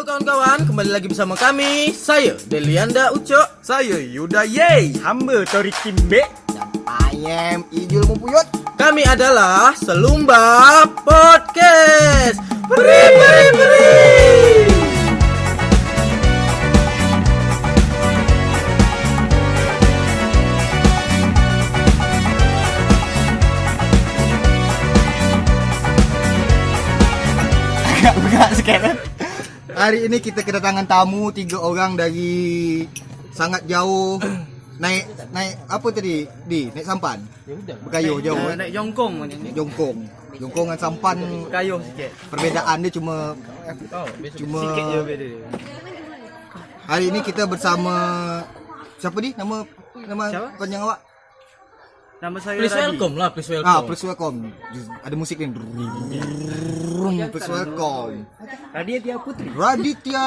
Halo kawan-kawan, kembali lagi bersama kami. Saya Delianda Ucok. Saya Yuda Ye, hamba Tori Kimbe. I am Ijul Mupuyut. Kami adalah Selumba Podcast. Beri. Agak sekarang. Hari ini kita kedatangan tamu 3 orang dari sangat jauh. Naik apa tadi? Naik sampan. Berkayuh jauh. Naik jongkong ni. Jongkong dengan sampan. Kayuh sikit. Perbezaan dia cuma Sikit je beza dia. hari ini kita bersama siapa ni? Nama Siapa? panjang awak? Nama saya Please Radi. welcome lah, please welcome. Please welcome. Ada musik ni. Please welcome. Raditya Putri. Raditya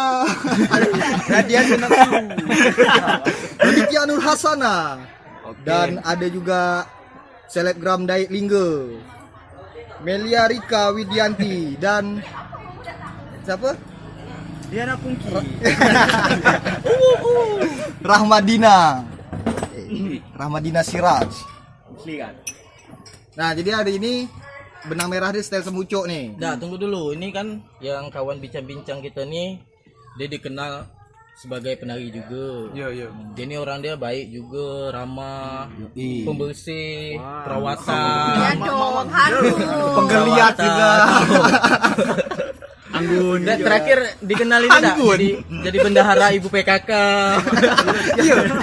Nafsu. Raditya Nur Hasana. Dan ada juga selebgram Daik Lingga, Melia Rika Widianti dan siapa? Diana Pungki. Rahmadina Siraj. Asli kan? Nah, jadi hari ini benang merah dia style semucuk nih. Dah, tunggu dulu. Ini kan yang kawan bincang-bincang kita nih, dia dikenal sebagai penari juga. Ya. Dia ni orang dia baik juga, ramah, Yoi. pembersih, Wow. perawatan. Ya dong, harus. Penggeliat juga. Anggun. Dan terakhir dikenal ini tak? Jadi bendahara ibu PKK.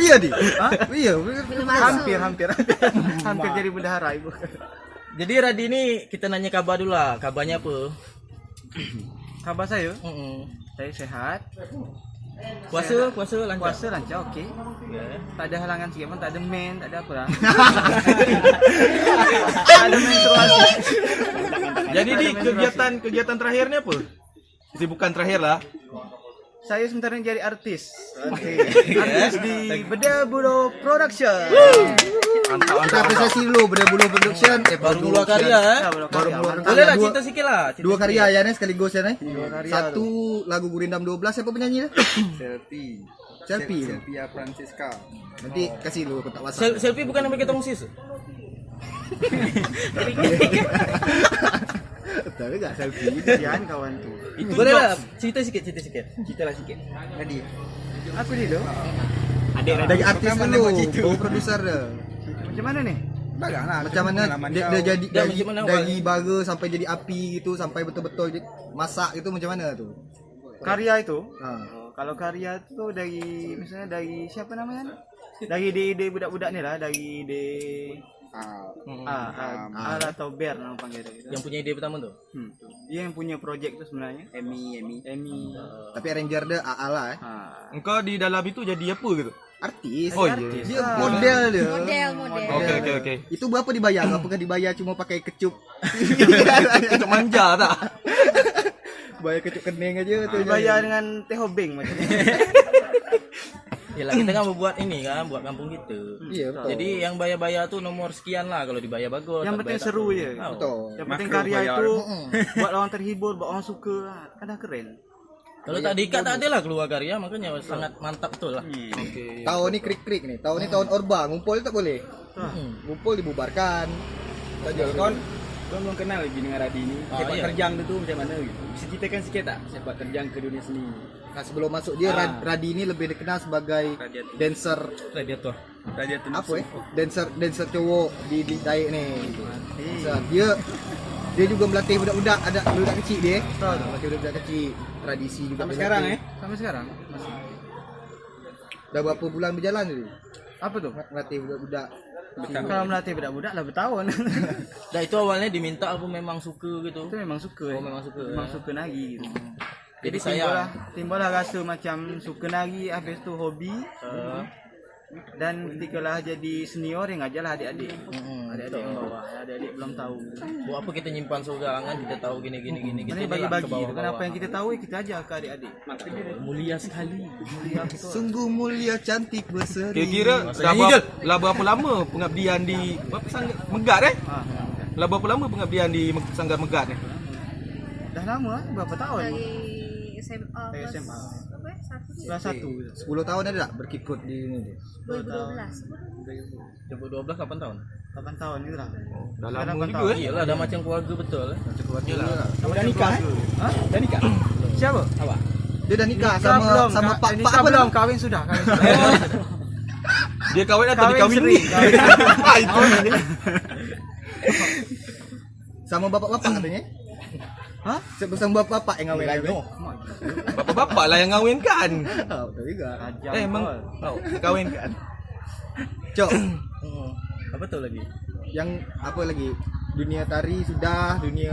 Iya di. Iya. Belum masuk. Hampir jadi bendahara ibu. Jadi Radi ini kita nanya kabar dulu lah. Kabarnya apa? Kabar saya, saya sehat. Puasa lancar. Puasa lancar, okey. Tak ada halangan sikit pun, tak ada main, tak ada apa lah. Tak ada menstruasi. Jadi di kegiatan terakhirnya apa? Kesibukan terakhir lah. Saya sementara ni jadi artis. Artis di Beda Bulu Production. Kita apresiasi dulu Beda Bulu Production. Baru keluar karya Baru keluar Boleh lah Dua- cerita sikit lah. Cerita Dua sikit. karya ya nih sekaligus ya nih. karya Satu lagu Gurindam 12, siapa penyanyi dia? Selfie. Pia Francisca. Nanti kasih lu kontak WhatsApp. Selfie bukan nama kita tongsis. Betul juga selfie. Kesian kawan tu. Itu boleh lah cerita sikit. Cerita lah sikit. Tadi. Aku ni tu. Dari artis dulu, baru produser dia. Macam mana ni? Baganglah. Macam mana dia jadi Dah, dari macam mana dari bara sampai jadi api gitu, sampai betul-betul masak itu macam mana tu? Karya itu. Ha. Kalau karya tu dari misalnya dari siapa namanya? Dari ide budak-budak ni lah, dari ide Al atau Bear nama panggil dia. Yang punya ide pertama tu. Dia yang punya projek tu sebenarnya. Emi. Tapi arranger dia AA lah Ha. Engkau di dalam itu jadi apa gitu? Artis. Oh, iya. Artis. Dia model dia. Model. Okey. Itu berapa dibayar? Apakah dibayar cuma pakai kecup? Untuk manja tak? Bayar kecup kening aja tu. Dibayar dengan teh hobeng macam ni. Yalah kita kan buat ini kan, buat kampung kita. Iya, betul. Jadi yang bayar-bayar tu nomor sekian lah kalau dibayar bagus. Yang tak penting bayar tak seru apa. je. Tahu. Betul. Yang penting Makro karya bayar. itu buat orang terhibur, buat orang suka, kan dah keren. Kalau tak diikat tak ada lah keluar karya, makanya sangat mantap betul lah. Okey. Tahun ni krik-krik ni. Tahun ni tahun Orba. Ngumpul tak boleh. Ngumpul dibubarkan. Kau belum kenal lagi dengan Radi ni. Sepak iya. terjang dia tu macam mana gitu. Bisa ceritakan sikit tak sepak terjang ke dunia seni? Nah, sebelum masuk dia Radi ini lebih dikenal sebagai dancer Radiator. Raja tu apa dancer cowok di Daik ni. So, dia juga melatih budak-budak, ada budak kecil dia. Melatih budak-budak kecil. Tradisi juga sampai dia sekarang latih. Sampai sekarang masih. Dah berapa bulan berjalan tu? Apa tu? Melatih budak-budak. Kalau melatih budak-budak lah bertahun. Dah itu awalnya diminta apa memang suka gitu. Itu memang suka. Oh, memang suka. Memang suka nari gitu. Jadi saya timbullah rasa macam suka nari, habis tu hobi. Dan ketika lah jadi senior yang ngajarlah adik-adik. Adik-adik yang bawah, adik-adik belum tahu. buat apa kita nyimpan seorang kan, kita tahu gini kita Ini belah ke bagi-bagi tu kan bawah-bawah. apa yang kita tahu kita ajar ke adik-adik. Mulia sekali. Mulia betul. Sungguh mulia, cantik, berseri. Kira-kira dah berapa lama pengabdian di Sanggar Megat Dah berapa lama pengabdian di Sanggar Megat ni? Dah lama lah, berapa tahun? Dari SMA Dari kelas SMA. apa ya? Satu ya? Kelas 1. 10 tahun ada tak berkikut di ini? 2012. 2012 8 tahun. 8 tahun itu lah. Dah Ada lama 8 juga tahun. Iyalah ada macam keluarga betul. Macam keluarga lah. Udah nikah? Hah? Udah nikah? Siapa? Awak? Dia dah nikah Nikah belum, sama pak nikah apa belum, nama? kawin sudah, kawin sudah. Dia kahwin atau Kawin dikawini? seri. Itu. Sama bapak-bapak katanya. Hah? Sama bapak yang ngawin lagi. Bapak-bapak lah yang ngawin kan. Oh, betul juga. Emang kawin kan. Cok, Apa tuh lagi? yang apa lagi? Dunia tari sudah, dunia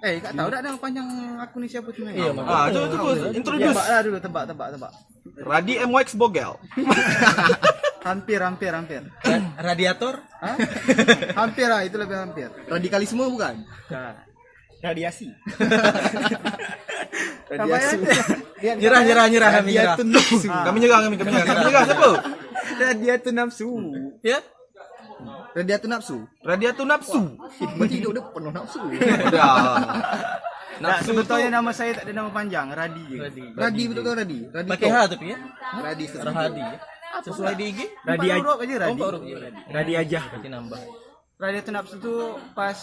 Kak tahu tak nama panjang aku ni siapa tu? Iya, Mak. Ah, tu introduce. Tebak lah dulu, tebak. Radi MX Bogel. Hampir. Radiator? Hah? Hampir lah, itu lebih hampir. radikalisme bukan? Radiasi. Radiasi. Nyerah kami nyerah. Kami nyerah. Siapa? Radiatu nafsu. Ya? Radiatur nafsu. Radiatu nafsu. Berarti hidup dia penuh nafsu. Udah. Nah, Nafsu sebetulnya tu. nama saya tak ada nama panjang, Radi je. Radi betul tu Radi. Radi. Pakai H tapi ya? Radi Rahadi. Ya? Sesuai di IG? Radi Empat aja. huruf aja Radi. Empat huruf je Radi. Radi aja. Berarti nambah. Radi tu nafsu tu pas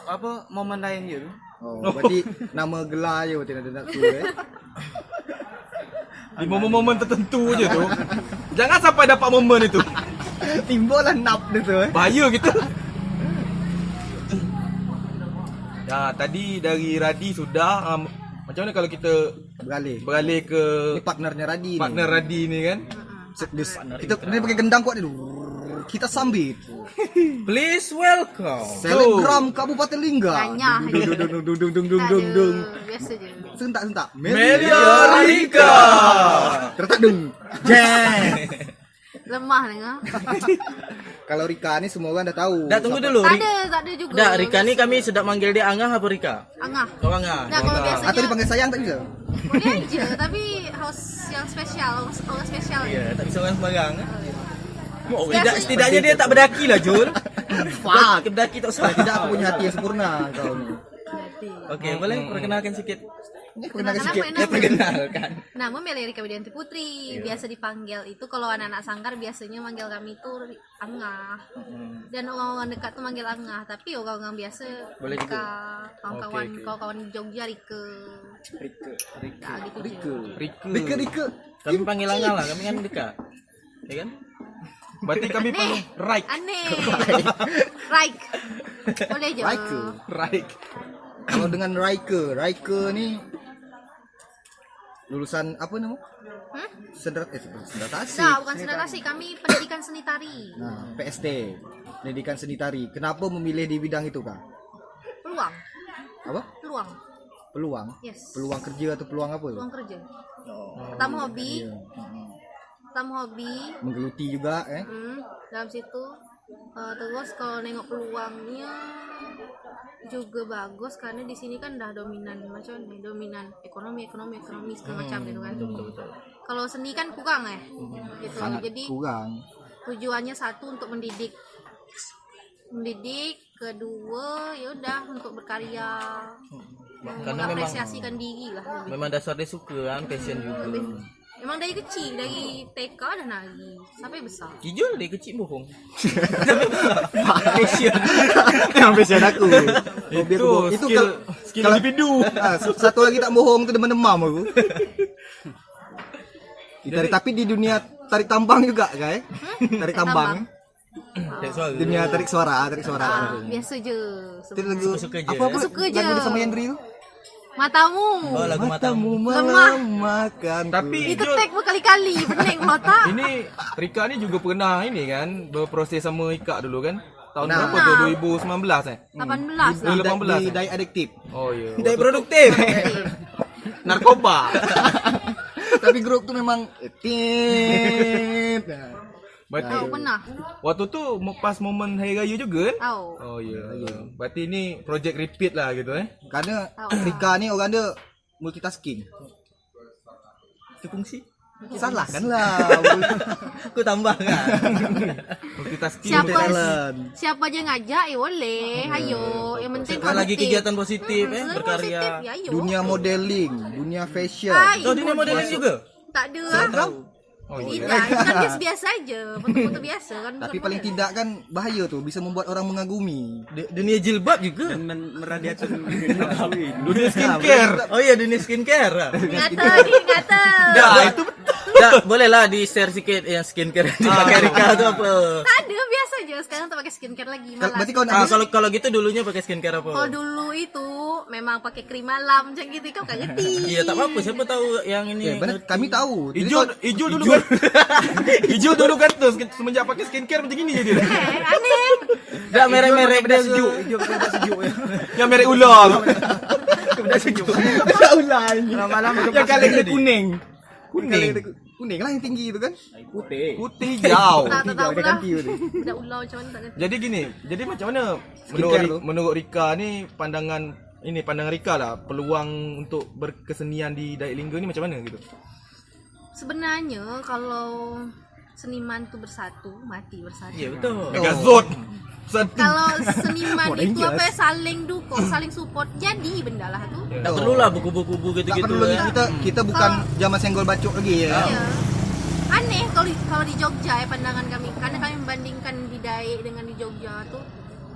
apa momen lain je tu. Oh, berarti nama gelar je berarti ada nafsu eh. Di momen-momen tertentu je tu. Jangan sampai dapat momen itu. Timbullah nap dia tu eh. Bahaya gitu. Ya, tadi dari Radi sudah. Macam mana kalau kita beralih ke Ini partnernya Radi partner ni. Radi ni kan? Kita ni pakai gendang kuat dia. Kita sambit. Please welcome. Selebgram Kabupaten Lingga. Nanya je. Tak ada. Biasa je. Sentak. Media Rika. Tertak dung. Jeng. Lemah dengar. Kalau Rika ni semua orang dah tahu. Dah tunggu dulu. Tak ada juga. Dah, Rika ni kami sedap manggil dia Angah apa Rika? Angah. Kau Angah. Nah, kalau biasanya Atau dipanggil sayang tak bisa? boleh aja, tapi harus yang spesial, orang spesial. Ya, tak bisa orang sembarang. Oh, Biasanya- setidaknya dia tak berdaki lah Jul. Fuck, berdaki tak usah. Tidak aku punya hati yang sempurna kau ni. Jadi. Okey, boleh perkenalkan sikit. Perkenalkan Kenapa sikit. nama? Perkenalkan. Nama Melly Rika Widianti Putri. Biasa dipanggil itu kalau anak-anak sanggar biasanya manggil kami itu Angah. Dan orang-orang dekat tuh manggil Angah, tapi orang-orang biasa Boleh juga. Rika. Kawan-kawan di Jogja Rika. Rika. Gitu je. Rika. Kami panggil Angah lah, kami kan dekat. Ya kan? Berarti kami panggil Raik. Aneh. Raik. Boleh je. Raik. Kalau dengan Raika ni lulusan apa nama? Sedrat tasik. Tak, bukan seni tari. Kami pendidikan seni tari. Nah, PST, pendidikan seni tari. Kenapa memilih di bidang itu kah? Peluang. Apa? Peluang. Peluang? Yes. Peluang kerja atau peluang apa? Peluang kerja. Pertama hobi. Menggeluti juga Dalam situ terus kalau nengok peluangnya juga bagus karena di sini kan dah dominan macam ni, dominan ekonomi segala macam gitu kan. Kalau seni kan kurang gitu. Sangat Jadi kurang. tujuannya satu untuk mendidik, kedua ya udah untuk berkarya, Karena mengapresiasikan diri lah. Memang dasar dia suka kan, passion juga. Emang dari kecil, dari TK dah nari sampai besar. Kijul dia kecil bohong. Yang passion aku. Hobi aku bohong. Itu skill kalau- individu. Satu lagi tak bohong tu demam aku. Tapi di dunia tarik tambang juga kan? Tarik tambang. Tak suara. Dunia tarik suara. Biasa je. Itu lagu Suka je. apa? Suka je. Lagu dia sama Yandri tu. Matamu. Oh, lagu matamu. melamakan. Tapi Itu Jul, tag berkali-kali. Pening mata. ini Rika ni juga pernah ini kan berproses sama Ika dulu kan? Tahun Nah. berapa tu? 2019 18 lah. 2018 di dai adiktif. Oh ya. Tidak produktif. Narkoba. Tapi grup tu memang tit. Berarti Oh, pernah. waktu tu pas momen hari raya juga kan? Tahu. Oh ya. Berarti ni project repeat lah gitu Karena Rika ni orang dia multitasking. Itu fungsi. Salahkanlah. Aku tambah kan. Multitasking. Siapa aja ngajak ya boleh. Ayo, yang penting Kan lagi produktif. kegiatan positif Sebenarnya berkarya. positif, ya, ayo. Dunia modeling, dunia fashion. Oh, dunia modeling juga. Tak ada. Tidak, itu kan biasa aja, foto-foto biasa kan. Tapi bukan paling model. tidak kan bahaya tuh, bisa membuat orang mengagumi. Dunia jilbab juga. Dan meradiasi Dunia skincare. Oh iya, dunia skincare. Ngata ni, ngata. Itu boleh lah di share sedikit yang skincare yang dipakai Rika itu apa? Tak ada, biasa aja. Sekarang tak pakai skincare lagi, malas. Berarti kau Ah, kalau gitu dulunya pakai skincare apa? Kalau dulu itu memang pakai krim malam macam gitu, kau kan ngerti. Iya, tak apa-apa. Siapa tahu yang ini. Ya, benar, kami tahu. Jadi Hijau dulu kan. Hijau dulu kan tuh semenjak pakai skincare macam gini jadi. Aneh. Enggak merek-merek dia sejuk, hijau beda sejuk ya. Yang merek ular. Beda sejuk. Malam-malam Yang kali ini kuning. kuning lah yang tinggi itu kan. Putih. Putih hijau. Tak tahu Dia lah. ganti tu. Udah ulau macam mana tak ngerti. Jadi gini, jadi macam mana Skincare tu. menurut Rika ni pandangan Rika lah peluang untuk berkesenian di Dayak Lingga ni macam mana gitu? Sebenarnya kalau seniman tuh bersatu, mati bersatu. Iya, betul. Megazord. Satu. Kalau seniman itu apa ya, saling dukung, saling support, jadi benda lah tuh. Tak perlu lah buku-buku Tak gitu-gitu. perlu lagi ya. kita bukan zaman senggol bacok lagi ya. Iya. Aneh kalau di Jogja ya pandangan kami, karena kami membandingkan di Dayak dengan di Jogja tuh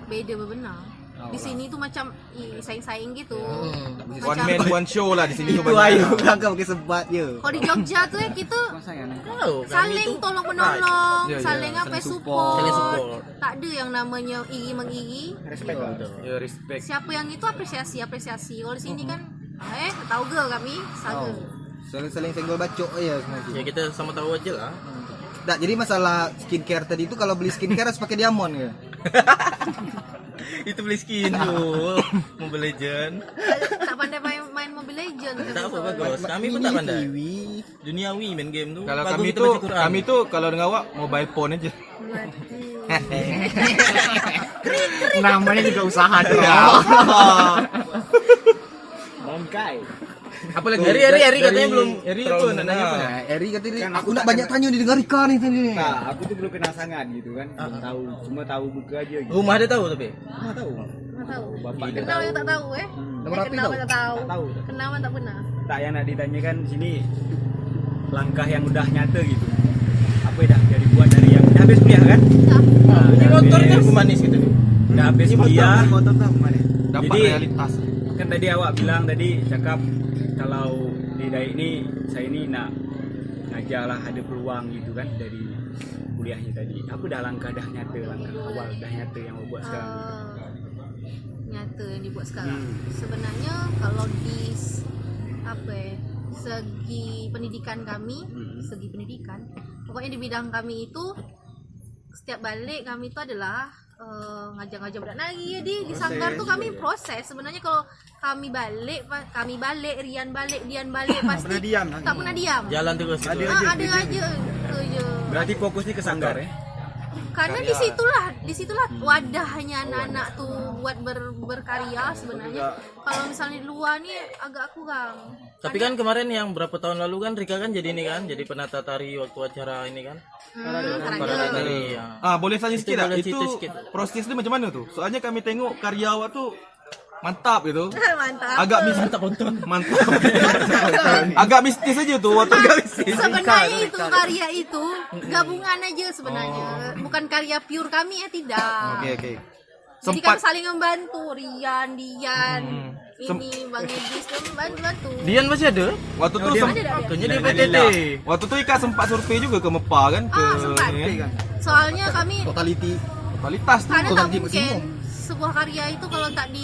beda benar. Di sini tuh macam saing-saing gitu. One man one show lah di sini tu Itu banyak. ayo kakak pakai sebat je. Kalau di Jogja tuh ya kita Tahu, kami saling tu- tolong menolong, Ya, ya, saling apa saling support. saling support. Tak ada yang namanya iri mengiri. Ya respect. Siapa yang itu apresiasi. Kalau di sini kan tahu ke kami saga. Saling senggol bacok aja sebenarnya. Ya kita sama tahu aja lah. Tak, jadi masalah skincare tadi itu kalau beli skincare harus pakai diamond ya. Itu beli skin tuh Mobile Legend. Tak pandai main Mobile Legends. Tak apa bagus. Kami pun tak pandai. Duniawi main game tuh. Kalau Bagus kami kita tu baca Quran. kalau dengan awak mobile phone aja. Namanya juga usaha tuh. Bangkai. Apa lagi? Eri katanya belum Eri terlalu apa nak nanya apa? mengenal. Eri kata dia, Kan aku aku nak tak banyak tanya didengar Rika nih tadi. Nah, aku tuh belum kenal sangat gitu kan. Belum tahu, cuma tahu buku aja gitu. Rumah dia tahu tapi. Nggak tahu. Nggak tahu. Bapak dia Kenal yang tak tahu Nomor HP kenal tahu? yang tak tahu. Tak tahu. Kenal yang tak pernah. Tak yang nak ditanyakan sini langkah yang udah nyata gitu. Apa dah dari buat dari yang udah habis kuliah kan? Tak. Nah, Ini udah motornya habis- pemanis gitu. udah habis kuliah. motor tuh kemana? Dapat Jadi- realitas. Kan tadi awak bilang tadi cakap kalau di Dayak ini saya ini nak ngajarlah ada peluang gitu kan dari kuliahnya tadi. Apa dah langkah nyata langkah awal dah nyata yang awak buat sekarang? Nyata yang dibuat sekarang. Sebenarnya kalau di segi pendidikan kami, pokoknya di bidang kami itu setiap balik kami itu adalah ngajar-ngajar budak nari ya di sanggar tuh kami proses. Sebenarnya kalau kami balik Rian balik pasti pernah diam, tak pernah diam. Jalan terus gitu. Ada aja itu je. Berarti fokusnya ke sanggar ya? Karena disitulah wadahnya anak-anak tuh buat berkarya sebenarnya. Kalau misalnya di luar nih agak kurang. Tapi kan kemarin yang berapa tahun lalu kan Rika kan jadi ini kan, jadi penata tari waktu acara ini kan. Penata tari. Ya. Boleh tanya sikit tak? boleh Itu cerita sikit. prosesnya macam mana tuh? Soalnya kami tengok karya awak tu mantap gitu. Mantap. Agak mantap. Agak mistis aja tuh waktu Sebenarnya itu karya itu gabungan aja sebenarnya. Bukan karya pure kami ya, tidak. Oke. Jadi kami saling membantu. Rian, Dian, ini Bang Edis kan membantu. Dian masih ada? waktu tu Kayaknya di PTT. waktu tu Ika sempat survei juga ke Mepa kan ke Sempat. ini kan? Soalnya kami Totality Kualitas tu. karena tak totality mungkin maksimum. sebuah karya itu kalau tak di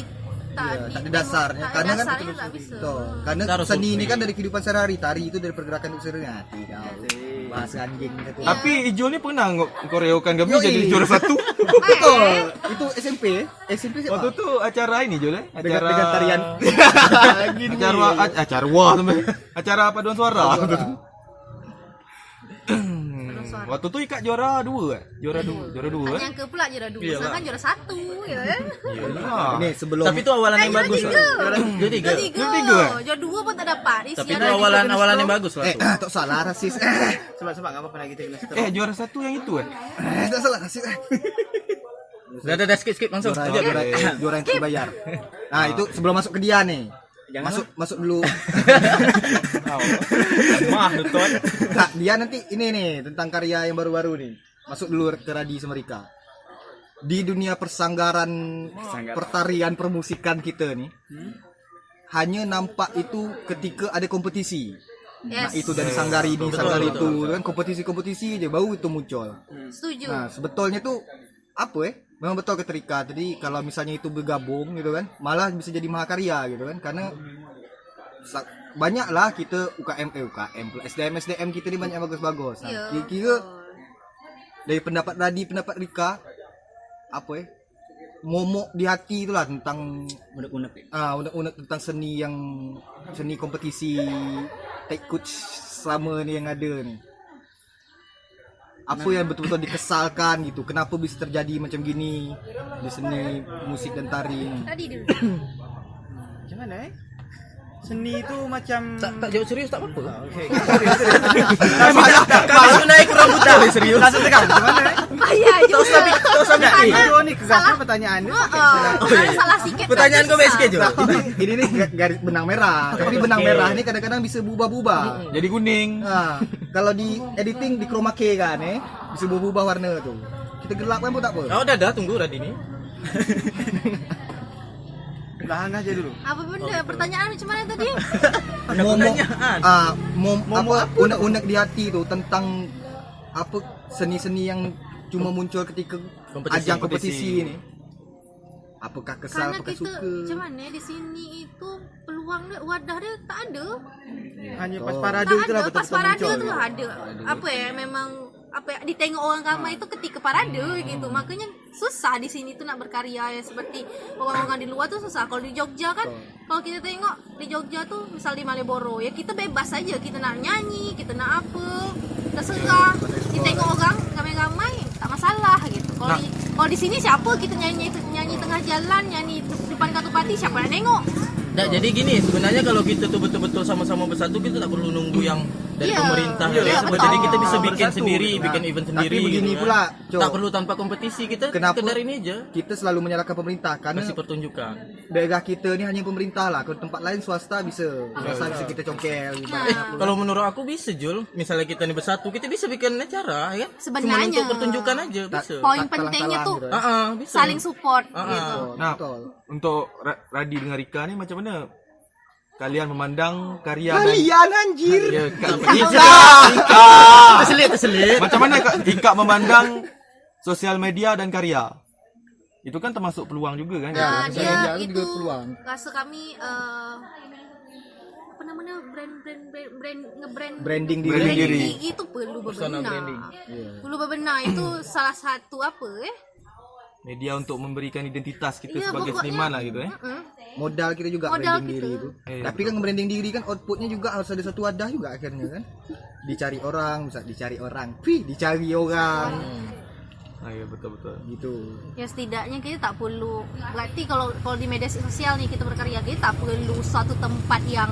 tak ada dasarnya. Karena kan dasarnya tak bisa. Tuh, karena Harus seni ini survei. kan dari kehidupan sehari-hari, tari itu dari pergerakan itu sehari-hari. Bahasa anjing satu. Tapi Ijul ni pernah koreokan kami Yoi. jadi juara satu. Betul. Itu SMP. SMP siapa? Waktu tu acara ini Jul acara dengan tarian. acara wah sampai acara paduan suara waktu tu. suara. Waktu tu Ika juara 2 kan? Juara 2 Tak nyangka pula juara 2, Iyalah. sedangkan juara 1 ya kan. Ini sebelum Tapi itu awalan yang bagus lah. Juara 3. Juara 3. Juara 2 pun tak dapat. Tapi itu awalan yang bagus lah tuh. tak salah rasis. Sebab enggak apa-apa kita kena stop. juara 1 yang itu kan? Tak salah rasis. Dah skip langsung. Juara yang terbayar. Nah, itu sebelum masuk ke dia nih. Masuk dulu. Mah betul. Nah, dia nanti ini nih tentang karya yang baru-baru nih. Masuk dulu ke Radi sama Rika. Di dunia persanggaran pertarian permusikan kita nih. Hanya nampak itu ketika ada kompetisi. Nah, Yes. itu dari sanggar ini, Betul, sanggar betul, itu kan kompetisi-kompetisi aja baru itu muncul. Setuju. Nah, sebetulnya tuh apa memang betul kata Rika tadi kalau misalnya itu bergabung gitu kan, malah bisa jadi mahakarya gitu kan karena banyak lah kita UKM SDM kita ni banyak bagus-bagus. Nah, Ya, kira-kira betul. dari pendapat Radi, pendapat Rika apa momok di hati itulah tentang unek-unek tentang seni kompetisi take coach selama ni yang ada ni. Apa yang betul-betul dikesalkan gitu? Kenapa bisa terjadi macam gini di seni musik dan tari ni? Tadi dulu. Macam mana Seni itu macam Tak jawab serius tak apa-apa. Okey. Kami sebenarnya kurang buta serius. Langsung tekan. Macam mana Payah juga. Kau sampai Aduh ni kegasnya pertanyaan dia. Salah sikit. Pertanyaan kau BSK je. Ini nih garis benang merah. Tapi benang merah ini kadang-kadang bisa berubah-ubah. Jadi kuning. Nah, kalau di editing di chroma key kan bisa berubah warna tuh. Kita gelapkan pun tak apa. Oh dah tunggu Radi ni. Tahan aja dulu. Apa benda? Pertanyaan macam mana tadi? Apa unek-unek di hati tuh tentang apa seni-seni yang cuma muncul ketika ajang kompetisi ini. Apakah kesal, Karena apakah kita suka? macam mana di sini itu peluang dia, wadah dia tak ada. Hanya pas parade Tak itulah ada. Pas betul-betul parade muncul. tu lah ada. Apa ya memang apa ya, ditengok orang ramai itu ketika parade gitu. Makanya susah di sini tuh nak berkarya ya seperti orang-orang di luar tuh susah. Kalau di Jogja kan kalau kita tengok di Jogja tuh misal di Malioboro ya kita bebas aja, kita nak nyanyi, kita nak apa, terserah. Ditengok orang ramai-ramai tak masalah gitu. Kalau di sini siapa kita nyanyi tengah jalan, nyanyi depan Katupati siapa nak tengok? Nah, jadi gini, sebenarnya kalau kita tuh betul-betul sama-sama bersatu, kita tak perlu nunggu yang dari Iya, pemerintah. iya, Ya. betul. Jadi kita bisa bikin Bersatu, sendiri, gitu. bikin event sendiri. Tapi begini gitu pula, kan. Cok. Tak perlu tanpa kompetisi, kita Kenapa? sekedar ini aja. Kita selalu menyalahkan pemerintah karena Kasih pertunjukan. daerah kita ni hanya pemerintah lah. Kalau tempat lain swasta bisa bisa kita congkel gitu. Kalau menurut aku bisa Jul, misalnya kita nih bersatu, kita bisa bikin acara ya. Cuma Sebenarnya. untuk pertunjukan aja bisa. Poin Tak pentingnya kalang-kalang tuh gitu. Bisa. saling support gitu. Nah, Betul. untuk Radi dengan Rika ni macam mana kalian memandang karya dan Kalian anjir. ya, Terselit. macam mana Ika memandang sosial media dan karya? Itu kan termasuk peluang juga kan? Nah, sosial dia media tu itu juga peluang. rasa kami apa namanya Branding diri. Branding diri. itu perlu Personal bebenah. branding. Perlu bebenah itu salah satu apa Media untuk memberikan identitas kita Iya, sebagai pokoknya. seniman lah gitu Modal kita juga Modal branding kita. diri itu. Iya, Tapi kan branding diri kan outputnya juga harus ada satu wadah juga akhirnya kan. Dicari orang, bisa dicari orang. Dicari orang. iya betul-betul. Gitu. Ya setidaknya kita tak perlu berarti kalau di media sosial nih kita berkarya kita tak perlu suatu tempat yang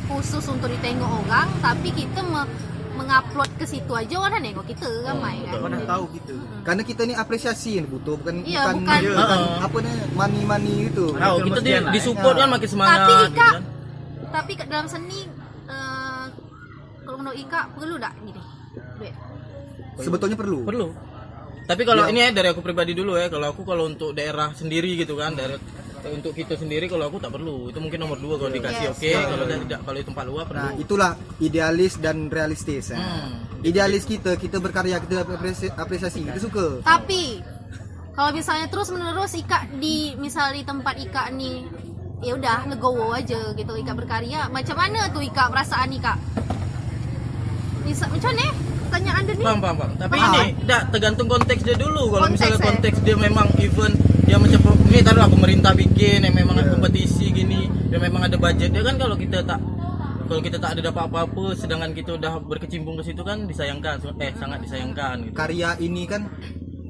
khusus untuk ditengok orang, tapi kita mengupload ke situ aja orang nengok kita ramai kan. Mana tahu gitu. Karena kita ni apresiasi yang butuh bukan Iya, bukan. apa nih money itu. Tahu kita disupport kan makin semangat. Tapi gitu Ika, kan. tapi dalam seni kalau menurut Ika perlu tak gini? Duit. Sebetulnya perlu. Perlu. Tapi kalau ini ya dari aku pribadi dulu ya, kalau untuk daerah sendiri gitu kan, daerah untuk kita sendiri kalau aku tak perlu. Itu mungkin nomor 2 kalau dikasih oke, kalau tidak kalau itu tempat luar perlu. Nah, itulah idealis dan realistis ya. Idealis kita berkarya, kita apresiasi, kita suka. Tapi kalau misalnya terus menerus Ika misal di tempat Ika nih ya udah legowo aja gitu Ika berkarya, macam mana tuh Ika perasaan Ika? Bisa macam mana? Pertanyaan dia ni. Paham. Tapi Paham. ini tergantung konteks dia dulu. Kalau Konteks, misalnya konteks dia memang event yang macam ini taruh pemerintah bikin yang memang ada kompetisi gini, yang memang ada budget dia kan kalau kita tak kalau kita tak ada dapat apa-apa sedangkan kita udah berkecimpung ke situ kan disayangkan, sangat disayangkan gitu.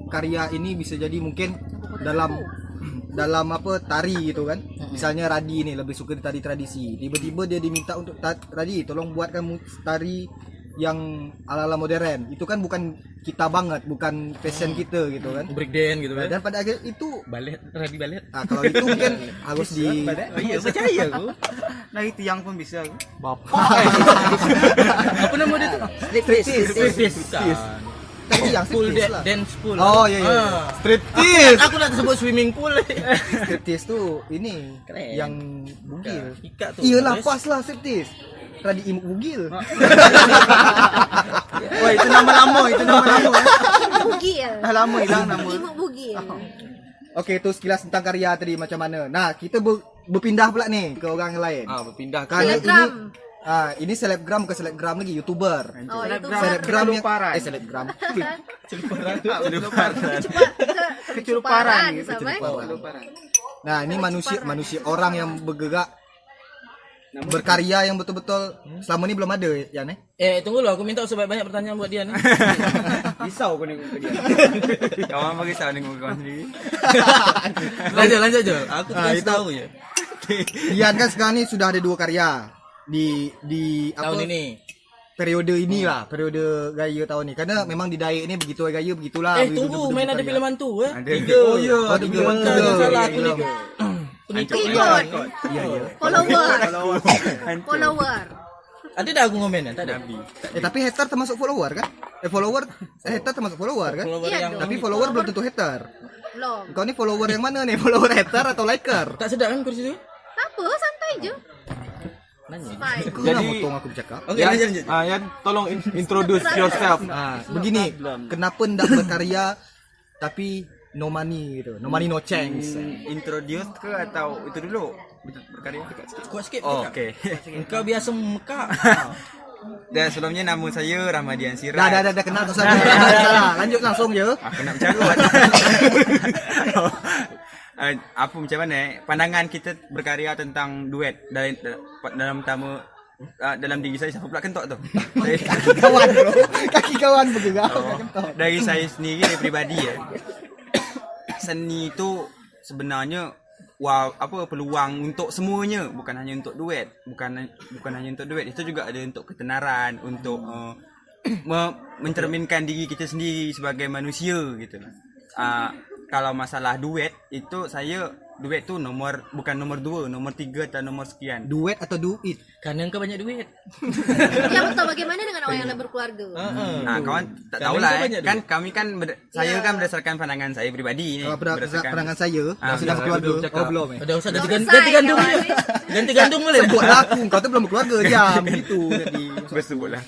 Karya ini bisa jadi mungkin dalam apa tari gitu kan. Misalnya Radi nih lebih suka tari tradisi. Tiba-tiba dia diminta untuk Radi tolong buatkan tari yang ala-ala modern. Itu kan bukan kita banget, bukan passion kita gitu kan. Break dance gitu kan. Dan pada akhirnya itu Radi balet. kalau itu mungkin harus di Oh iya, percaya aku. Nah itu yang pun bisa. Apa nama dia tuh? Striptease. tadi yang Pool striptease lah. dance pool. Oh iya iya. Striptease. Aku nak sebut swimming pool. Striptease tuh ini Keren. 'yang bugil. Ikat tuh. Iyalah pas lah striptease. Tadi imuk bugil. Oh itu nama lama ya. Bugil. Dah lama hilang nama. Imuk bugil. Okey, itu sekilas tentang karya tadi macam mana. Nah, kita berpindah pula nih ke orang yang lain. Berpindah Kerana Selebgram. ini selebgram bukan selebgram lagi, YouTuber. Oh, itu Selebgram yang Keluparan. selebgram. Kecuruparan gitu. sama. Nah, ini manusia orang yang bergerak berkarya yang betul-betul selama ini belum ada ya nih. Tunggu loh, aku minta sebanyak-banyak pertanyaan buat dia nih. Risau kau nengok ke dia. Kawan bagi risau dengan kawan sendiri. lanjut Jol. Aku itu tahu ya. Ian kan sekarang ini sudah ada 2 karya di apa Tahun ini. periode inilah, periode gaya tahun ini. Karena memang di Dayak ini begitu gaya begitulah. Tunggu, main ada film hantu Ada. 3. Oh, iya, Oh, 3. Salah aku nih. Ikut. Iya iya. Follower. Ada dah aku ngomen tak ada. Tapi hater termasuk follower kan? Hater termasuk follower kan? Follower Iya yang Tapi follower belum tentu hater. Belum. Kau ni follower yang mana nih? Follower hater atau liker? tak sedap kan kursi tu? Apa? Santai je. Nanya. Fine. Kau Jadi- nak potong aku bercakap? Okey, lanjut. Yan tolong introduce yourself. Begini, kenapa ndak berkarya tapi no money gitu? No money no chance. Introduce ke atau itu dulu berkarya? Kuat sikit. Oh, Kak. okey. Engkau biasa mekak. Dan sebelumnya nama saya Rahmadian Sirat. Dah kenal tak usah. Salah. Lanjut langsung je. Aku nak bercarut. Apa macam mana pandangan kita berkarya tentang duet dalam pertama dalam diri saya siapa pula kentok tu? Kawan bro. Kaki kawan bergerak. Dari saya sendiri, dari pribadi ya. Seni itu sebenarnya peluang untuk semuanya, bukan hanya untuk duet, bukan hanya untuk duet, itu juga ada untuk ketenaran, untuk mencerminkan diri kita sendiri sebagai manusia gitu. Kalau masalah duet itu duet tu bukan nomor 2, nomor 3 atau nomor sekian. Duet atau duit? Karena engkau banyak duit. Ya betul. Bagaimana dengan orang yang dah berkeluarga? Nah, kawan tak Karena tahulah itu banyak kan kami kan saya kan berdasarkan pandangan saya pribadi ni. Kalau pandangan saya, Ah, sudah berkeluarga. belum cakap. Oh belum Udah usah ganti Selesai, ganti gandum. kawan. Ganti gandum boleh. Buatlah aku, kau tu belum berkeluarga jam gitu jadi. Bersebutlah.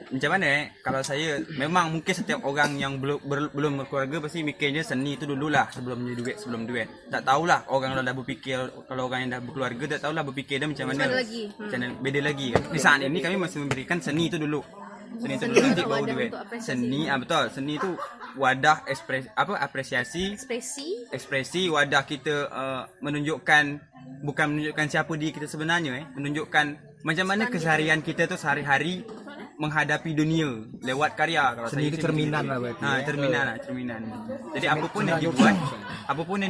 Macam mana kalau saya memang mungkin setiap orang yang belum berkeluarga pasti mikirnya seni itu dululah sebelum duit. Tak tahulah orang yang dah berfikir, kalau orang yang dah berkeluarga tak tahulah berfikir dia macam mana. Beda lagi. Macam mana, beda lagi kan. Di saat ini kami masih memberikan seni itu dulu. Seni itu Seni dulu nanti untuk baru wadah duit. untuk apresiasi. Seni betul. Seni itu wadah apresiasi, ekspresi wadah kita menunjukkan bukan menunjukkan siapa diri kita sebenarnya menunjukkan macam mana keseharian kita tu sehari-hari menghadapi dunia lewat karya. Kalau Seni itu cerminan lah berarti. cerminan. Jadi apapun yang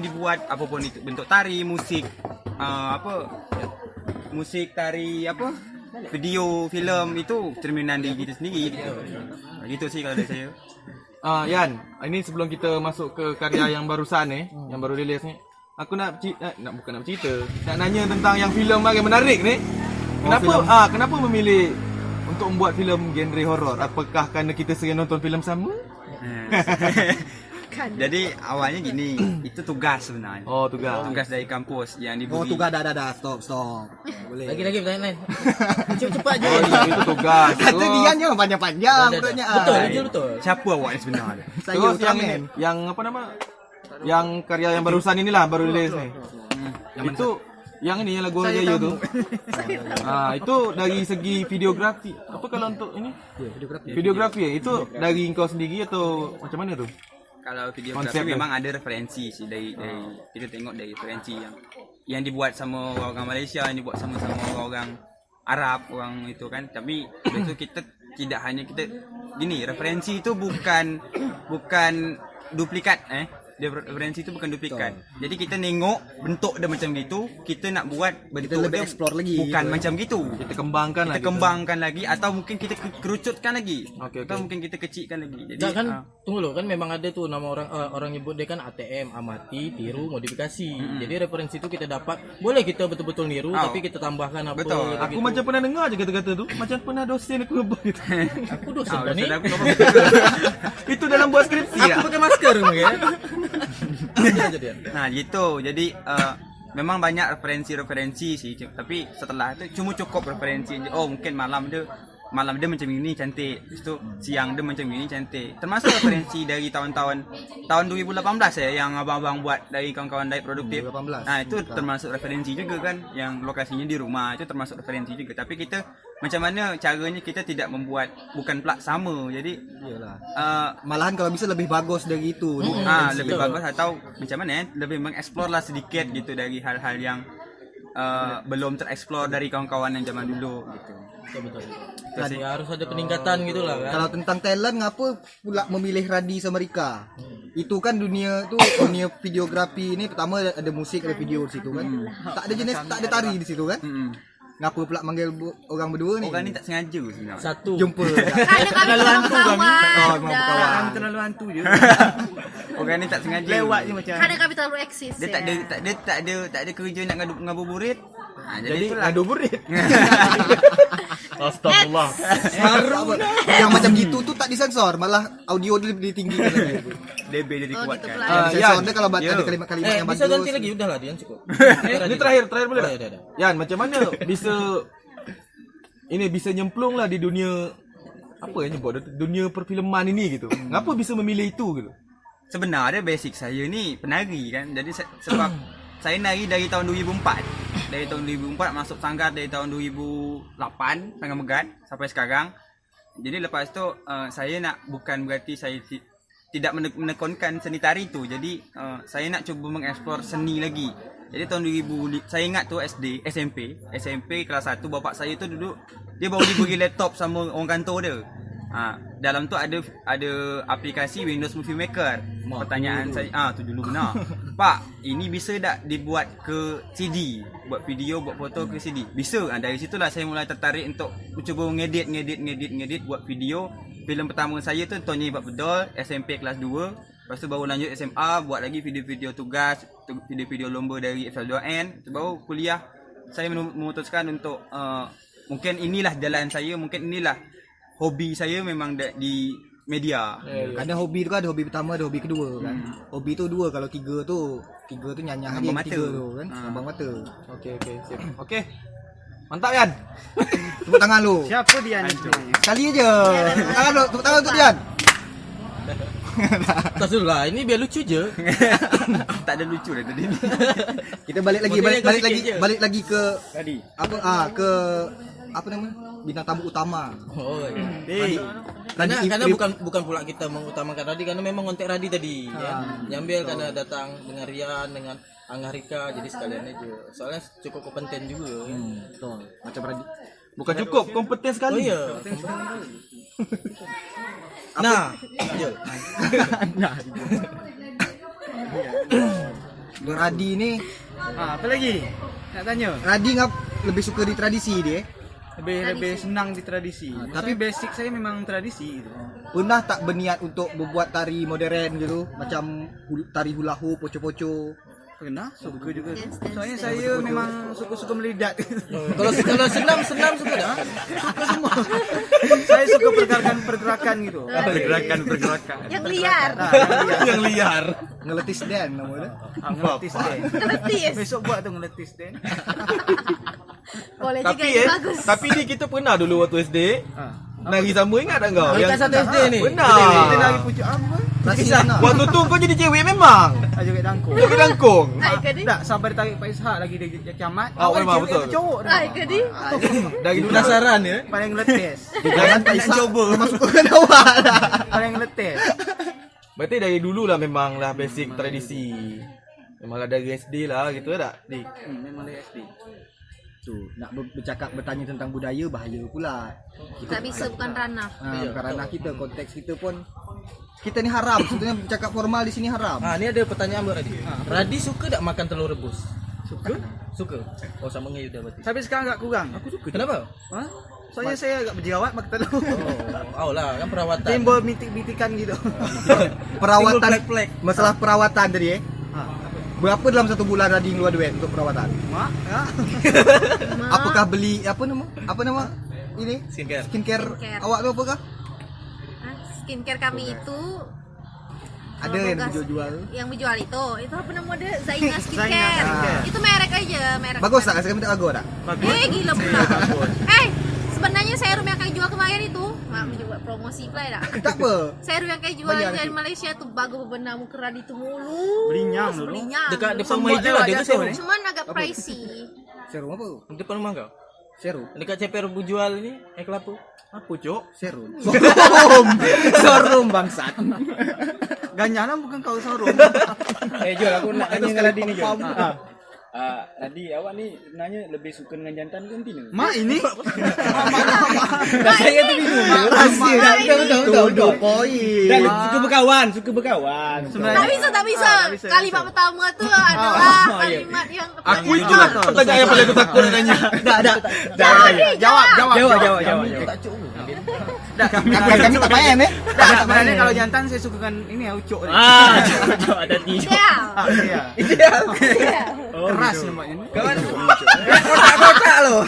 dibuat, apapun itu bentuk tari, musik, musik, tari, video, filem itu cerminan diri kita sendiri. Gitu sih kalau dari saya. Yan, ini sebelum kita masuk ke karya yang barusan ni, yang baru rilis ni, aku nak bercerita, nak nanya tentang yang filem yang menarik ni. Kenapa memilih untuk membuat filem genre horor? Apakah kerana kita sering nonton filem sama? Jadi awalnya gini, itu tugas sebenarnya. Oh, tugas dari kampus yang diberi. Oh tugas dah stop. Boleh. Lagi pertanyaan lain. Cepat je. Itu tugas. Kata dia ni panjang-panjang pertanyaan. Betul. Siapa awak ni sebenarnya? Saya Terus Ultraman. yang apa nama? Yang karya yang barusan inilah baru rilis ni. Itu yang ini yang lagu Raya tu. Itu dari segi videografi. Apa kalau untuk ini? Videografi itu dari kau sendiri atau macam mana tu? Kalau videografi Konsep memang ada referensi sih dari kita tengok dari referensi yang dibuat sama orang Malaysia, yang dibuat sama orang Arab, orang itu kan. Tapi itu kita tidak hanya kita gini, referensi itu bukan duplikat referensi itu bukan duplikat. Jadi kita nengok bentuk dia macam gitu, kita nak buat bentuk Kita lebih dia explore lagi bukan gitu. macam gitu. Kita kembangkan Kita lagi. kembangkan lagi atau mungkin kita kerucutkan lagi. Okey, Atau okey. mungkin kita kecilkan lagi. Jadi Enggak kan, tunggu loh, kan memang ada tuh nama orang nyebut dia kan ATM, amati, tiru, modifikasi. Jadi referensi itu kita dapat, boleh kita betul-betul niru, Oh. tapi kita tambahkan apa Betul. gitu. Aku macam pernah dengar je kata-kata tu. Macam pernah dosen aku ngebah gitu. aku dosen kan Ah, ni. dosen aku apa? Itu dalam buat skripsi Aku ya. pakai masker ya. Jadi Nah gitu, jadi memang banyak referensi sih, tapi setelah itu cuma cukup referensi je. Oh mungkin malam dia macam ini cantik, lepas tu siang dia macam ini cantik. Termasuk referensi dari tahun 2018 yang abang-abang buat dari kawan-kawan Daik Produktif. 2018. Nah itu termasuk referensi juga kan, yang lokasinya di rumah itu termasuk referensi juga. Tapi kita macam mana caranya kita tidak membuat bukan plak sama. Jadi Malahan kalau bisa lebih bagus dari itu. lebih bagus atau macam mana lebih mengeksplor lah sedikit gitu dari hal-hal yang belum tereksplor dari kawan-kawan yang zaman dulu gitu. betul. Jadi harus ada peningkatan gitulah kan. Kalau tentang talent, ngapa pula memilih Radi sama Rika? Itu kan dunia videografi ini, pertama ada musik, ada video di situ kan. Tak ada jenis, tak ada tari di situ kan. Ngapa pula manggil orang berdua nih? Orang ni tak sengaja sebenarnya. Satu. Jumpa. Karena kami terlalu Oh, memang berkawan. Kami terlalu hantu je. Orang ni tak sengaja. Lewat je macam. Karena kami terlalu eksis. Dia tak ada kerja nak ngabuburit. Jadi itulah. Ngadu burit. Astagfirullah. Yang macam gitu tuh tak disensor, malah audio dia lebih tinggi kan. DB dia Oh gitu dikuatkan. pula. Yang disensor dia kalau Ya. ada kalimat-kalimat yang Bisa bagus. ganti lagi udahlah Dian cukup. Ini terakhir boleh tak? Oh, ada. Yan, macam mana bisa nyemplung lah di dunia apa yang nyebut dunia perfilman ini gitu. Ngapa bisa memilih itu gitu? Sebenarnya basic saya ni penari kan. Jadi sebab saya nari dari tahun 2004. Dari tahun 2004 masuk sanggar dari tahun 2008 Sanggar Megat sampai sekarang. Jadi lepas tu saya nak, bukan berarti saya tidak menekankan seni tari tu. Jadi saya nak cuba mengeksplor seni lagi. Jadi tahun 2000 saya ingat tu SMP kelas 1 bapak saya tu duduk, dia baru diberi laptop sama orang kantor dia. Dalam tu ada aplikasi Windows Movie Maker. Pertanyaan saya tu dulu benar. Pak, ini bisa tak dibuat ke CD? Buat video, buat foto ke CD? Bisa. Dari situlah saya mulai tertarik untuk cuba ngedit buat video. Filem pertama saya tu Tony Ibat Bedol, SMP kelas 2. Lepas tu baru lanjut SMA, buat lagi video-video tugas, video-video lomba dari FL2N. Lepas baru kuliah, saya memutuskan untuk mungkin inilah jalan saya, mungkin inilah hobi saya memang di media. Kadang hobi tu kan ada hobi pertama, ada hobi kedua kan. Hobi tu dua, kalau tiga tu nyanyah Ngambang aja mata. tiga tu kan. Ngambang mata. Okey, sip. Okey. Mantap Yan. Tepuk tangan lu. Siapa dia ni sebenarnya? Sekali aja. Tangan lu, tepuk tangan untuk Dian. Tak dulu lah, ini biar lucu je. Tak ada lucu dah tadi ni. Kita balik Motivasi sikit je. lagi ke Tadi. apa nama? Bintang tamu utama. Oh. Radi Karena Ifrip. bukan pula kita mengutamakan Radi, karena memang kontak Radi tadi ya. Nyambil karena datang dengan Rian, dengan Angga Rika, jadi sekalian aja. Soalnya cukup kompeten juga ya. Betul. Macam Radi. Bukan cukup, kompeten Oh sekali. iya. Nah, Jul. Radi ni, Apa lagi? Nak tanya. Radi lebih suka di tradisi dia. Lebih senang di tradisi. Tapi basic saya memang tradisi gitu. Pernah tak berniat untuk membuat tari modern gitu, macam tari hula hoop, poco-poco? Pernah, suka juga. Yes, Soalnya saya memang suka melidat. Kalau senam suka dah. Saya suka pergerakan gitu. Pergerakan. Yang liar. Yang liar. Ngeletis dan nama dia. Ngeletis den. Letis. Besok buat tu ngeletis den. Boleh juga Tapi ini bagus. tapi ni kita pernah dulu waktu SD. Nari sama, ingat tak kau? Dekat satu SD ni. Benar. Kita lari pucuk apa? Rasian lah. Waktu tu kau jadi cewek memang. Joget dangkung. Kau dangkung. Ai ke ni? Tak, sabar tarik Pak Ishak lagi dia camat. Oh, memang betul. Cowok dah. Ai ke ni? Dari dulu Penasaran ya. Paling letes. Jangan tak coba. Masukkan awak dah. Paling letes. Berarti dari dulu lah memang lah basic tradisi. Memanglah dari SD lah gitu tak? Dik. Memang dari SD. Tuh, nak bertanya tentang budaya bahaya pula. Tak bisa, bukan ranah. Bukan ranah kita, konteks kita pun kita ni haram. Sebenarnya bercakap formal di sini haram. Ini ada pertanyaan buat Radi. Radi suka tak makan telur rebus? Suka. Oh, sama dengan Yuda berarti. Tapi sekarang agak kurang. Aku suka. Kenapa? Hah? Soalnya saya agak berjerawat makan telur. Oh lah, kan perawatan. Timbul bintik-bintikan gitu. Perawatan, plek-plek. masalah perawatan tadi berapa dalam satu bulan Radi keluar duit untuk perawatan? Mak, ya. Apakah beli apa nama ini Skincare. skincare awak tu apakah? Skincare kami itu Ada kalau yang bogas- dijual. Yang berjual itu apa nama dia? Zaina Zaina Skincare. Skincare. Itu merek aja, merek. Bagus tak? Saya minta bagus tak? Gila pula. Sebenarnya serum yang kayak jual kemarin itu, mak juga promosi pula ya. Tak apa. Serum yang kayak jual Banyak dari tu. Malaysia tuh bagus benar muka Radi itu mulu. Berinyang dulu. Berinyang. Dekat depan Semua meja lewat ada ke jatuh, serum? Cuman agak pricey. Serum apa? Depan rumah kau? Serum. Dekat ceper bujual ini, kelapa. Apa, Cok? Serum. Serum bangsat. Ganyana bukan kau sorong. Jol, aku nak tanya dengan Radi ni Jol. Faham. Radi, awak ni sebenarnya lebih suka dengan jantan ke betina? Mak ini. Saya tu bingung. Betul poin. Dan suka berkawan. Sebenarnya Tak bisa. tak bisa. Kalimat pertama tu adalah kalimat yang Aku itu lah pertanyaan yang paling aku takut nak tanya. Jawab. Tak cuk. Kami tak payah ni. Sebenarnya kalau jantan saya sukakan ini ucok ni. Ada tiga. ideal. Iya. Keras nampaknya. Kawan. Kotak-kotak loh.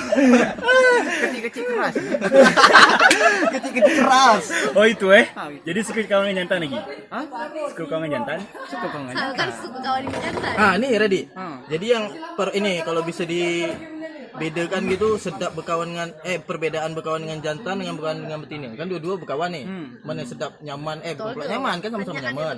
Kecil-kecil keras. Kecil-kecil keras. Oh itu Jadi suka kawan dengan jantan lagi? Hah? Suka kawan dengan jantan? Suka kau dengan Saya kan suka kawan dengan jantan. Ini Radi. Ah. Jadi yang ini kalau bisa dibedakan gitu sedap berkawan dengan perbedaan berkawan dengan jantan dengan berkawan dengan betina. Kan dua-dua berkawan nih. Mana sedap nyaman bukan pula nyaman kan sama-sama nyaman.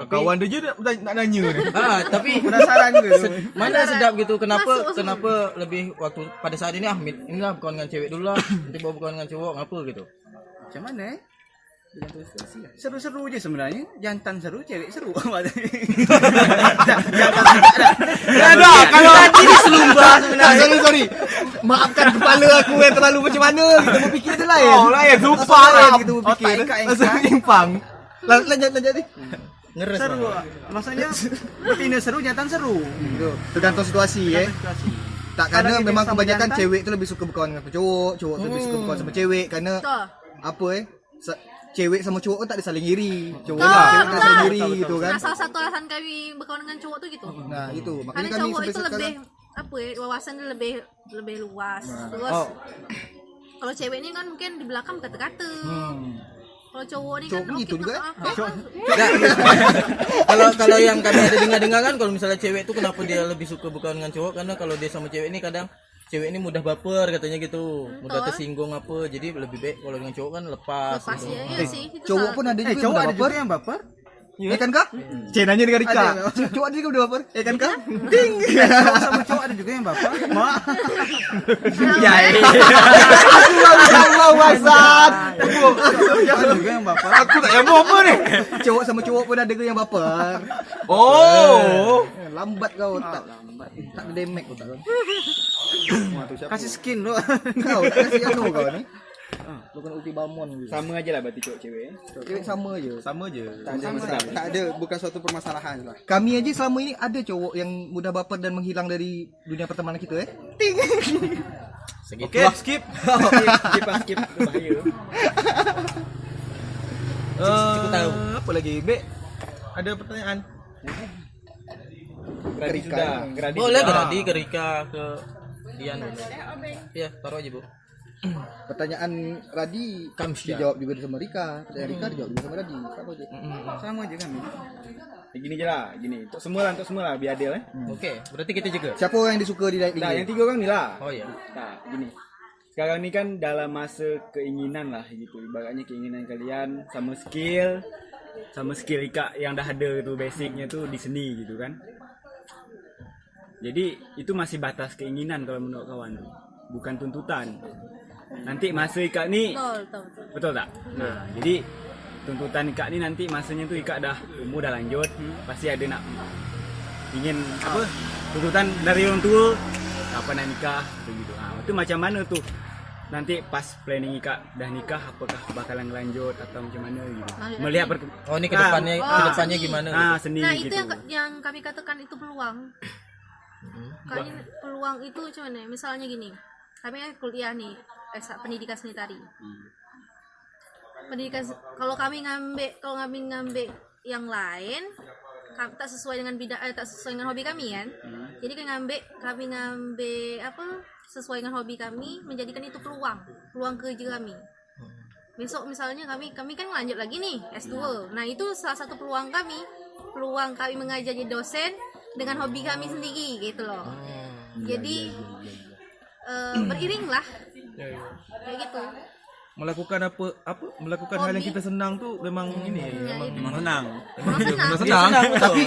Kawan dia je nak nanya ni. Tapi penasaran ke? mana sedap gitu Masuk. kenapa lebih waktu pada saat ini inilah berkawan dengan cewek dulu lah nanti bawa berkawan dengan cowok ngapa gitu. Macam mana Seru-seru je sebenarnya. Jantan seru, cewek seru. Jantan Ada kalau tadi ni selumbar sebenarnya. Sorry. Maafkan kepala aku yang terlalu macam mana kita berfikir dia lain. Oh lain, lupa Lain lah. kita berfikir. Otak ikat yang Langsung menyimpang. Lanjut ni. Ngeres seru. lah. Maksudnya betina seru, jantan seru. Tergantung situasi Situasi. Tak Kalau kerana kita memang sama kebanyakan jantan- cewek tu lebih suka berkawan dengan cowok tu lebih suka berkawan sama cewek kerana Betul. apa cewek sama cowok kan tak ada saling iri. Cowok Betul, lah, cewek tak betul. saling iri Betul, gitu kan. Nah, salah satu alasan kami berkawan dengan cowok tu gitu. Nah, itu Karena makanya kami cowok sampai itu lebih sekarang wawasan dia lebih luas. Terus kalau cewek ni kan mungkin di belakang kata-kata. Kalau cowok ni kan Cowok gitu juga, Kalau yang kami ada dengar kan kalau misalnya cewek itu kenapa dia lebih suka berkawan dengan cowok karena kalau dia sama cewek ini kadang cewek ini mudah baper katanya gitu, mudah tersinggung apa, jadi lebih baik kalau dengan cowok kan lepas. Lepas gitu. ya sih. Itu cowok salah. pun ada juga Cowok yang ada baper. juga yang baper. Ya kan kak? Nanya dengan Rika. Cowok ada juga udah baper. Ya kan kak? Ding. Cowok sama cowok ada juga yang baper. Mak. Allah wasat. Ada juga yang baper. Aku tak yang mau apa ni? Cowok sama cowok pun ada yang baper. Oh. Lambat kau tak. Tak demek kau tak. Kasih skin lu. Kau tak kasih anu kau ni. Lu kan ulti bamon gitu. Sama aja lah berarti cowok cewek. Cewek sama je. Sama je. Tak ada masalah. Tak ada, bukan suatu permasalahan lah. Kami aja selama ini ada cowok yang mudah baper dan menghilang dari dunia pertemanan kita Ting. Segitu. Okey, skip. Skip bahaya. Cukup tahu. Apa lagi? Bek. Ada pertanyaan? Gradi sudah. Gradi Boleh sudah. Gradi ke Rika ke Dian. Iya, taruh aja, Bu. Pertanyaan Radi Kamsya. dijawab juga sama Rika. Pertanyaan Rika dijawab juga sama Radi. Sama aja. Sama aja kan. Gini je lah, gini. Untuk semua lah, biar adil Oke, berarti kita juga. Siapa yang disuka di Nah, yang 3 orang ni lah. Oh iya. Nah, gini. Sekarang ni kan dalam masa keinginan lah gitu. Ibaratnya keinginan kalian sama skill Ika yang dah ada tu basicnya tu di seni gitu kan. Jadi itu masih batas keinginan kalau menurut kawan tu. Bukan tuntutan. Nanti masa Ika ni betul tak? Nah, jadi tuntutan Ika ni nanti masanya tu Ika dah umur dah lanjut, pasti ada nak ingin apa? Tuntutan dari orang tua kapan nak nikah begitu. Itu macam mana tuh nanti pas planning dah nikah apakah bakalan lanjut atau macam mana gitu. Melihat Oh ini kedepannya seni. gimana? seni Nah gitu. itu yang kami katakan itu peluang. Kami peluang itu macam mana? Misalnya gini, kami kan kuliah nih, pendidikan seni tari. Pendidikan kalau kami ngambil yang lain tak sesuai dengan tak sesuai dengan hobi kami kan. Jadi kami ngambil apa sesuai dengan hobi kami, menjadikan itu peluang kerja kami. Besok misalnya kami kan lanjut lagi nih S2. Nah itu salah satu peluang kami mengajar jadi dosen dengan hobi kami sendiri gitu loh. Jadi beriring lah kayak gitu. Melakukan melakukan hal yang kita senang tuh memang ini memang senang. Memang senang.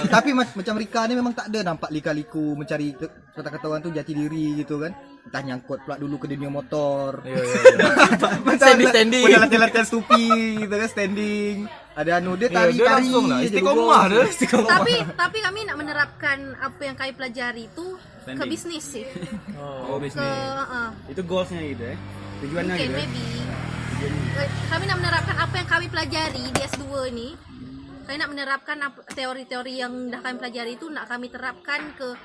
Tapi macam Rika ni memang tak ada nampak lika-liku mencari kata-kata orang tu jati diri gitu kan. Entah nyangkut pula dulu ke dunia motor. Standing. Pernah latihan stupi gitu kan, standing. Ada dia tari-tari. langsung lah istiqomah dia. Tapi kami nak menerapkan apa yang kami pelajari itu ke bisnis sih. Oh, Ke bisnis. Itu goalsnya gitu ya. Tujuannya mungkin gitu. maybe. Kami nak menerapkan apa yang kami pelajari di S2 ini. Kami nak menerapkan teori-teori yang dah kami pelajari itu nak kami terapkan ke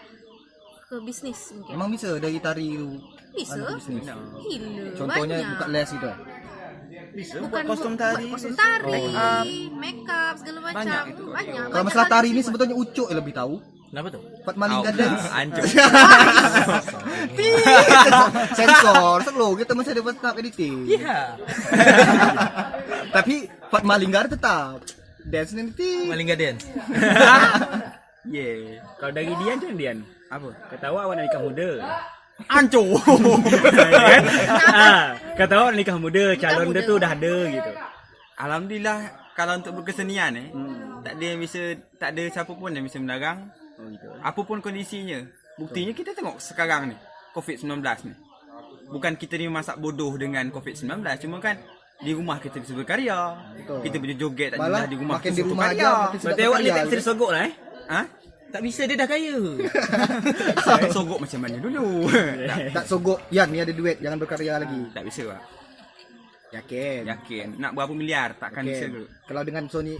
bisnis mungkin. Memang bisa dari tari tu. Bisa? Ada bisnis. Gila. Contohnya banyak. buka les gitu. Bisa Bukan buat kostum tari. kostum tari, make up segala macam. Banyak itu. Banyak. Kalau masalah tari ni sebetulnya Ucok yang lebih tahu. Kenapa tuh? Fatmalingga dance. Hancur. Sensor, slow kita masih ada tahap editing. Iya. Tapi Fatmalingga tetap dance ni editing. Malingga dance. Yeah. Kalau dari Dian tu Dian, apa? Ketawa awak nak nikah muda. Hancur. Kan? Kata awak nak nikah muda, calon dia tu dah ada gitu. Alhamdulillah kalau untuk berkesenian tak ada siapa pun yang bisa melarang. Oh gitu. Apapun kondisinya. Buktinya kita tengok sekarang ni COVID-19 ni. Bukan kita ni masak bodoh dengan COVID-19, cuma kan di rumah kita bisa berkarya. Betul. Kita boleh joget tak Malah jelas di rumah makin kita di suka rumah karya. aja makin sedap Berarti awak ni berkarya, tak bisa kan? disogok lah Ha? Tak bisa dia dah kaya. Sogok macam mana dulu? Tak sogok Yan ni ada duit, jangan berkarya lagi. Tak bisa lah. Yakin. Yakin. Nak berapa miliar takkan bisa Yakin. dulu. Kalau dengan Sony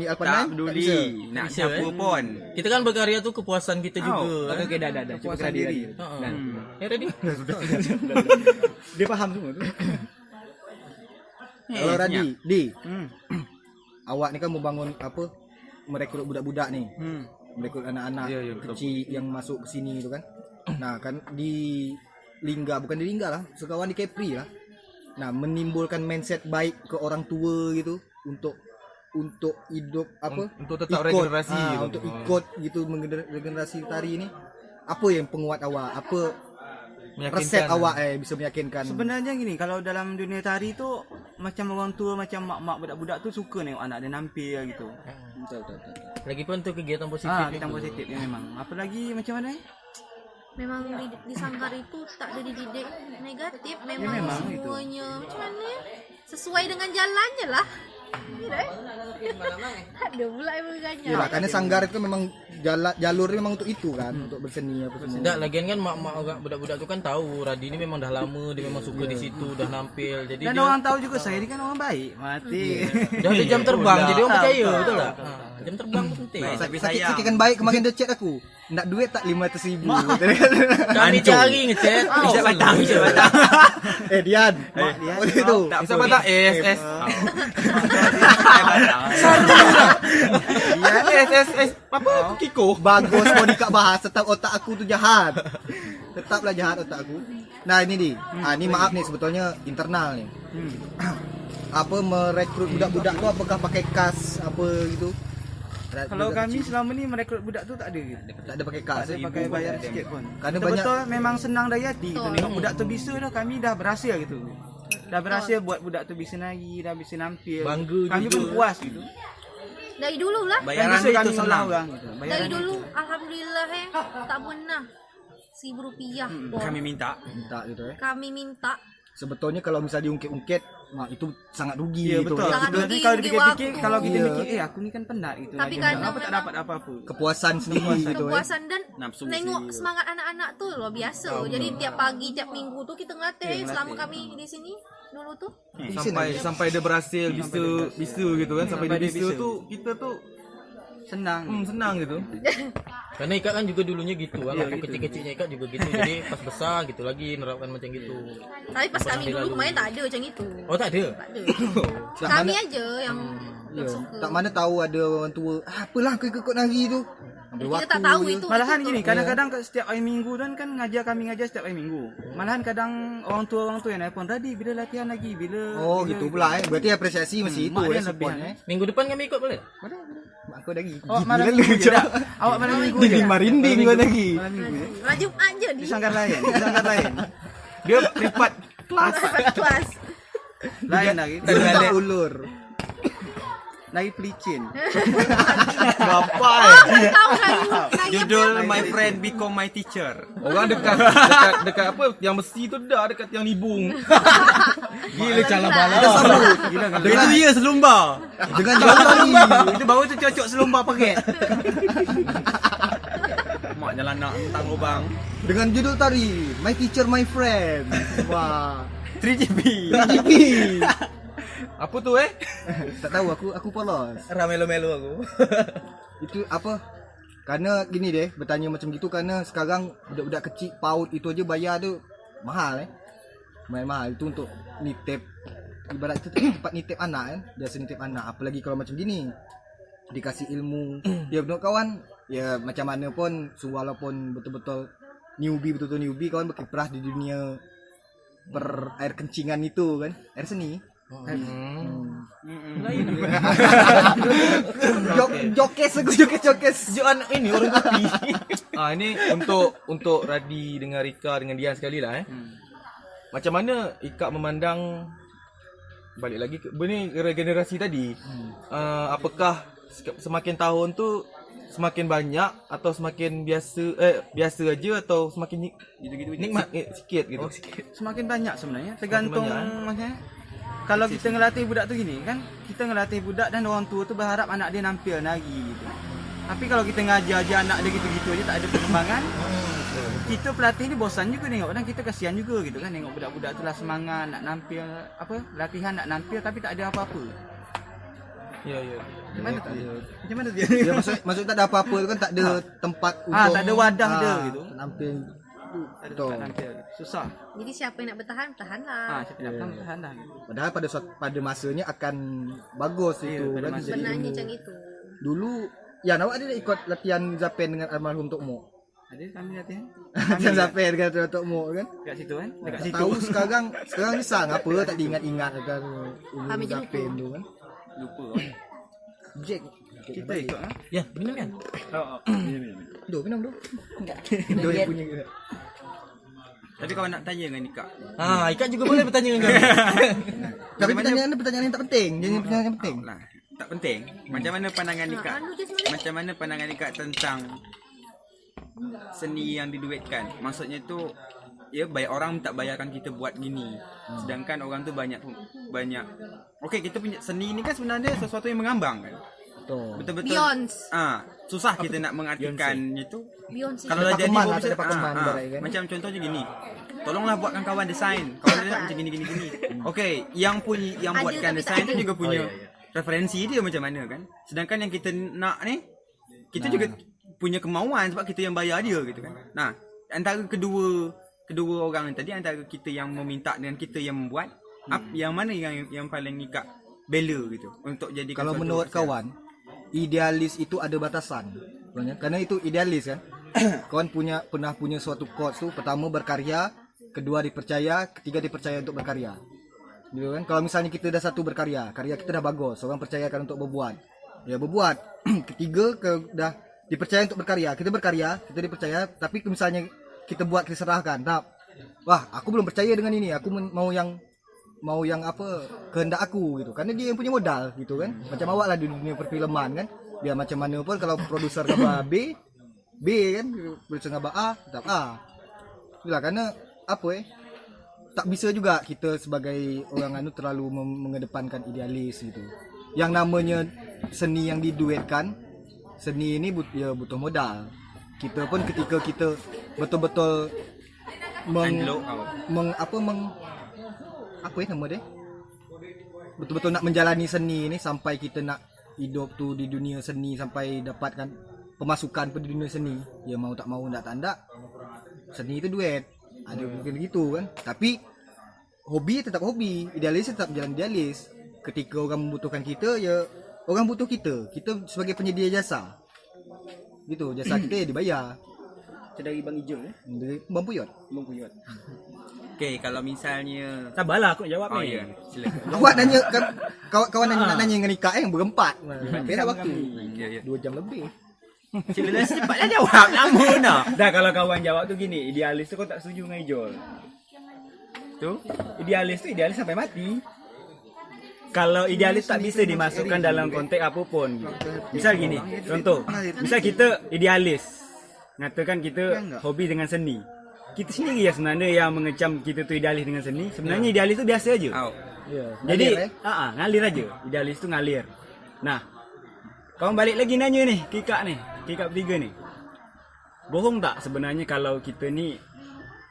Alpha 9 Tak tak peduli. bisa. Nak Bisa, siapa pun. Kita kan berkarya tuh kepuasan kita juga. Okey dah. Cuba Puasan ready. diri. Ready? Dia faham semua tu. Kalau Radi, Di, Hmm. awak ni kan mau bangun apa? Merekrut budak-budak ni. Merekrut anak-anak Ya, betul. kecil yang masuk ke sini tu kan. Nah, kan di Lingga, bukan di Lingga lah, sekawan di Kepri lah. Nah, menimbulkan mindset baik ke orang tua gitu untuk hidup apa? Untuk tetap regenerasi gitu. Untuk ikut gitu regenerasi tari ni. Apa yang penguat awak? Apa resep awak bisa meyakinkan? Sebenarnya gini, kalau dalam dunia tari tu macam orang tua, macam mak-mak budak-budak tu suka tengok anak dia nampil gitu. betul. Lagipun tuh kegiatan positif. Kita positif ya memang. Apalagi macam mana? Memang di sanggar itu tak ada dididik negatif, memang, memang semuanya macam mana sesuai dengan jalannya lah. Ada pula yang berganya. Yalah, karena sanggar itu memang jalur memang untuk itu kan, untuk berseni apa semua. Tidak, lagian kan mak-mak agak budak-budak tuh kan tahu Radi ini memang dah lama, dia memang suka di situ, dah nampil. Jadi Dan dia orang tahu juga saya ni kan orang baik. Mati. dah ada jam terbang, jadi orang percaya, betul tak? Jam terbang tu penting. Tapi sayang. Sakitan baik kemarin dia chat aku. Nak duit tak 500,000. Kami cari ngechat, bisa batang. Dian. Dian. Boleh tu. Bisa patah SS. SS apa Kiko? Bagus kau Dika bahas, tetap otak aku tu jahat. Tetaplah jahat otak aku. Nah, ini di. Ni maaf nih sebetulnya internal nih. Apa merekrut budak-budak tu apakah pakai kas apa gitu? Kalau kami selama ni merekrut budak tu tak ada gitu. Tak ada pakai kas. Tak ada pakai bayar sikit pun. Kerana Betul-betul memang senang dari hati gitu. Tengok budak tu bisa dah, kami dah berhasil gitu. Dah berhasil buat budak tu bisa nari, dah bisa nampil. Bangga Kami juga. pun puas gitu. Dari dulu lah. Bayaran bisa dia kami tu mengolah senang. orang gitu. Dari Bayaran dulu alhamdulillah tak pernah RM1,000 Kami minta. Minta gitu kami minta sebetulnya kalau misalnya diungkit-ungkit, nah itu sangat rugi Iya gitu. betul. Sangat Kita rugi, kalau rugi dipikir-pikir, waktu. kalau kita Iya. mikir, aku ni kan penat gitu. Tapi aja. kadang Kenapa tak memang- dapat apa-apa? Kepuasan sendiri gitu ya. Kepuasan dan Nafsu nengok sendiri. semangat anak-anak tuh luar biasa. Jadi tiap pagi, tiap minggu tuh kita ngelatih selama kami di sini dulu tuh. Sampai dia berhasil bisu gitu kan, sampai dia bisu tuh kita tuh Senang. senang gitu. Karena Ika kan juga dulunya gitu kan, waktu kecil-kecilnya Ika juga gitu. Jadi pas besar gitu lagi nerapkan macam gitu. Tapi pas kami dulu kemarin tak ada macam itu. Oh tak ada. Tak ada. Tak Kami mana- aja yang suka. Tak mana tahu ada orang tua, apalah kau ikut nari tu. Ambil Kita tak tahu itu. Malahan itu gini, kadang-kadang setiap hari minggu kan kami ngajar setiap hari minggu. Malahan kadang orang tua yang nelpon, "Tadi bila latihan lagi, bila." Oh bila- gitu pula Berarti apresiasi masih itu mak dia ya lebih, supportnya. Minggu depan kami ikut boleh? Mak kau lagi. Oh, malam minggu je tak? Awak malam minggu je. Merinding kau lagi. Malam minggu je. Malam Jumaat je di Disangkar lain, disangkar lain. Dia privat kelas. Lain lagi. Tak ulur. Lagi pelicin. Bapa. Tahu lagi. Judul My Friend Become My Teacher. Orang dekat apa yang besi tu dah dekat yang nibung. Gila cala bala. Itu dia selumba. Dengan jalan lagi. Itu baru tu cocok selumba paket. Mak jalan nak tentang lubang. Dengan judul tadi, My Teacher My Friend. Wah. 3GB. GP. Apa tu Tak tahu aku polos. Ramelo-melo aku. Itu apa? Karena gini deh, bertanya macam gitu karena sekarang budak-budak kecil PAUD itu aja bayar tu mahal mahal itu untuk nitip, ibarat itu tempat nitip anak kan, jasa nitip anak. Apalagi kalau macam gini dikasih ilmu. Ya benar kawan, ya macam mana pun walaupun betul-betul newbie kawan berkiprah di dunia air kencingan itu kan, air seni. Jokes. Juan ini orang kopi. Ini untuk Radi dengan Rika dengan Dian sekali lah Macam mana Ika memandang balik lagi ke ni regenerasi tadi? Apakah semakin tahun tu semakin banyak atau semakin biasa aja atau semakin gitu-gitu nikmat sikit gitu? Semakin banyak sebenarnya, tergantung banyak, maksudnya. Kalau kita ngelatih budak tu gini kan, kita ngelatih budak dan orang tua tu berharap anak dia nampil nari gitu. Tapi kalau kita ngajar aja anak dia gitu-gitu aja tak ada perkembangan, kita pelatih ni bosan juga tengok. Kadang kita kasihan juga gitu kan, tengok budak-budak tu lah semangat nak nampil latihan nak nampil tapi tak ada apa-apa. Ya. Macam mana tu? Macam mana dia? Ya maksud tak ada apa-apa tu kan, tak ada tempat untuk tak ada wadah dia gitu. Nampil. Tak ada tempat nampil. Susah. Jadi siapa yang nak bertahan, bertahanlah. Siapa nak tahan dah gitu. Padahal pada masanya akan bagus itu pada kan. masa Jadi Sebenarnya ilmu. macam itu. Dulu ya awak ada ikut latihan Zapen dengan almarhum Tok Mo. Ada kami latihan. Latihan Zapen dengan Tok Mo kan. Dekat situ kan? Dekat situ. Tahu sekarang risau apa tak diingat-ingat kan ilmu Kami je Zapen tu kan. Lupa. Jack. Kita ikut ah. Ya, benar kan? Do minum do. Do yang punya ke. Tapi kalau nak tanya dengan Ika, Ika juga boleh bertanya dengan kami. Tapi pertanyaan yang tak penting. Jangan pertanyaan yang penting. lah tak penting. Macam mana pandangan Ika? Anu je sebenarnya. Macam mana pandangan Ika tentang seni yang diduitkan? Maksudnya tu ya banyak orang tak bayarkan kita buat gini. Sedangkan orang tu banyak. Okey, kita punya seni ni kan sebenarnya sesuatu yang mengambang kan. Betul-betul. Beyonce. Susah kita nak mengartikan itu. Beyonce. Kalau dah jadi pakeman lah, baru tak ada pakeman bisa- ibarat kan. macam contohnya gini. Tolonglah buatkan kawan desain. Kawan dia nak macam gini. Okey, yang Ada buatkan tapi desain tak tu ada. juga punya referensi dia macam mana kan. Sedangkan yang kita nak ni kita juga punya kemauan sebab kita yang bayar dia gitu kan. Nah, antara kedua orang tadi, antara kita yang meminta dengan kita yang membuat, yang mana yang paling Ika bela gitu untuk jadikan Kalau suatu menurut hasil? kawan, idealis itu ada batasan. Karena itu idealis kan. Kawan pernah punya suatu quotes tu, pertama berkarya, kedua dipercaya, ketiga dipercaya untuk berkarya. Gitu kan? Kalau misalnya kita dah satu berkarya, karya kita dah bagus, orang percayakan untuk berbuat. Ya berbuat. Ketiga dah dipercaya untuk berkarya, kita dipercaya, tapi misalnya kita buat, kita serahkan. Tak. Wah, aku belum percaya dengan ini. Aku mau yang apa kehendak aku gitu. Karena dia yang punya modal gitu kan. Macam awak lah di dunia perfilman kan. Biar macam mana pun kalau produser gambar B kan, produser gambar A, tetap A. Itulah karena apa tak bisa juga kita sebagai orang anu terlalu mengedepankan idealis gitu. Yang namanya seni yang diduetkan, seni ini butuh modal. Kita pun ketika kita betul-betul apa ya nama dia? Betul-betul nak menjalani seni ini sampai kita nak hidup tu di dunia seni sampai dapatkan pemasukan pada dunia seni. Ya mau tak mau tak tanda seni itu duet. Ada mungkin gitu kan. Tapi hobi tetap hobi, idealis tetap jalan idealis. Ketika orang membutuhkan kita, ya orang butuh kita. Kita sebagai penyedia jasa. Gitu, jasa kita ya dibayar. Itu dari Bang Ijul ya. Dari Bang Puyot. Bang Puyot. Okey, kalau misalnya Sabarlah aku nak jawab ni. ya, silakan. Awak nanya kan kawan nak nanya dengan Ika yang berempat. Beda waktu. Ya, ya. 2 jam lebih. Silakan cepatlah jawab lama nak. Dah kalau kawan jawab tu gini, idealis tu kau tak setuju dengan Ijol. Tu, idealis sampai mati. Kalau idealis tak bisa dimasukkan dalam konteks apapun gitu. Misal gini, contoh, misal kita idealis. Ngatakan kita hobi dengan seni. Kita sendiri yang sebenarnya yang mengecam kita tu idealis dengan seni. Sebenarnya idealis tu biasa aja. Jadi, ngalir aja. Idealis tu ngalir. Nah, kawan balik lagi nanya nih, Kikak bertiga nih. Bohong tak sebenarnya kalau kita ni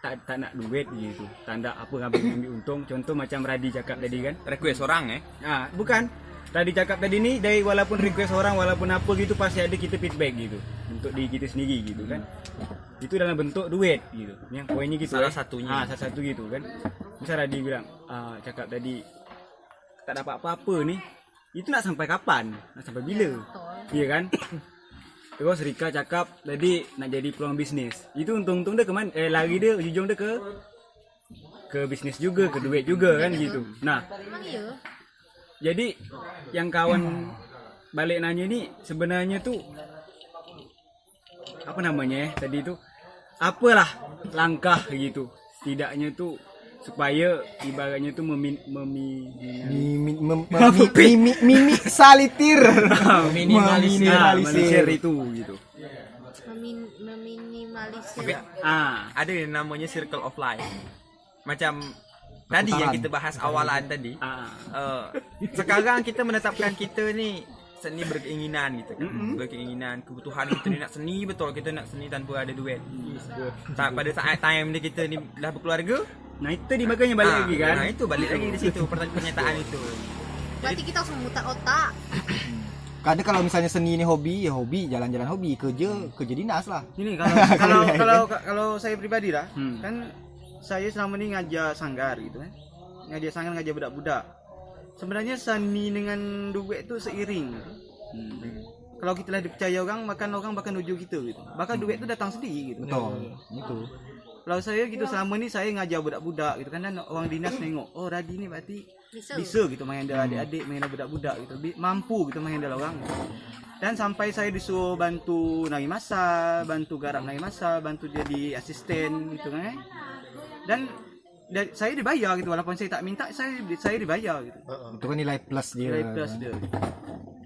tak nak duit gitu. Tak nak apa ambil untung. Contoh macam Radi cakap tadi kan. Request orang Bukan. Radi cakap tadi ni dari walaupun request orang walaupun apa gitu pasti ada kita feedback gitu. Untuk diri kita sendiri gitu kan. Itu dalam bentuk duit gitu. Yang poinnya gitu. Salah satunya. Salah satu gitu kan. Misal Radi bilang cakap tadi tak dapat apa-apa ni. Itu nak sampai kapan? Nak sampai bila? Iya kan? Terus Rika cakap tadi nak jadi peluang bisnis. Itu untung-untung dia ke mana? Lari dia ujung dia ke bisnis juga, ke duit juga kan gitu. Nah, Memang iya. jadi yang kawan balik nanya ni sebenarnya tu apa namanya tadi tu? Apalah langkah gitu. Setidaknya tu supaya ibaratnya tu Salitir. minimalisir itu gitu. Meminimalisir. Ada yang namanya circle of life. Macam tadi yang kita bahas awalan tadi. Sekarang kita menetapkan kita ni seni berkeinginan gitu kan. Berkeinginan, kebutuhan kita ni nak seni betul, kita nak seni tanpa ada duit. Pada saat time ni kita ni dah berkeluarga, Nah itu di makanya balik lagi kan. Nah itu balik lagi di situ pernyataan itu. Berarti kita harus memutar otak. Kadang kalau misalnya seni ini hobi, ya hobi, jalan-jalan hobi, kerja dinas lah. Ini kalau saya pribadi lah, kan saya selama ni ngajar sanggar gitu kan. Ngajar sanggar, ngajar budak-budak. Sebenarnya seni dengan duit tu seiring. Kalau kita lah dipercaya orang bakal nuju kita gitu. Bakal duit tu datang sendiri gitu. Betul. Itu. Kalau saya gitu selama ni saya ngajar budak-budak gitu kan, dan orang dinas tengok, oh Radi ni berarti bisa gitu menghandle adik-adik, menghandle budak-budak gitu. Mampu gitu menghandle orang. Dan sampai saya disuruh bantu nari masal, bantu garap nari masal, bantu jadi asisten gitu kan. Dan saya dibayar gitu, walaupun saya tak minta, saya dibayar gitu. Itu kan nilai plus dia. Nilai plus dia.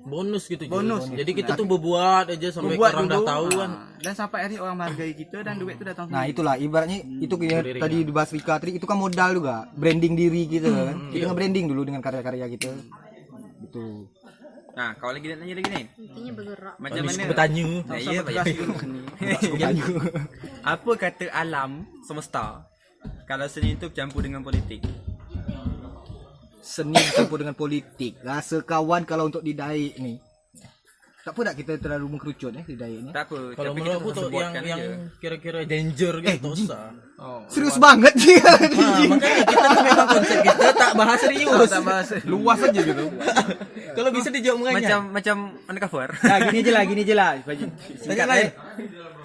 Bonus gitu. Bonus. Jadi kita tuh berbuat aja sampai Berbuat orang dah dulu, tahu kan. Dan sampai hari orang menghargai kita dan duit tu datang Nah sendiri. itulah ibaratnya itu tadi dibahas Rika tadi, itu kan modal juga, branding diri kita kan. Kita nge-branding dulu dengan karya-karya kita. Gitu. Nah, kau lagi nak tanya lagi ni. Intinya bergerak. Macam mana? Bertanya. Nah, iya, apa kata alam semesta kalau seni itu bercampur dengan politik? Seni bercampur dengan politik. Rasa kawan kalau untuk di Daik ni, tak apa tak kita terlalu mengkerucut di Daik ni. Tak apa. Kalau tapi menurut aku kita tuh sebutkan yang je. kira-kira danger gitu tak usah. Serius banget dia. Makanya kita tuh memang konsep kita tak bahas serius. Tak bahas. Luas aja gitu. Kalau bisa dijawab menganyam. Macam undercover. Nah gini je lah. Singkat lain.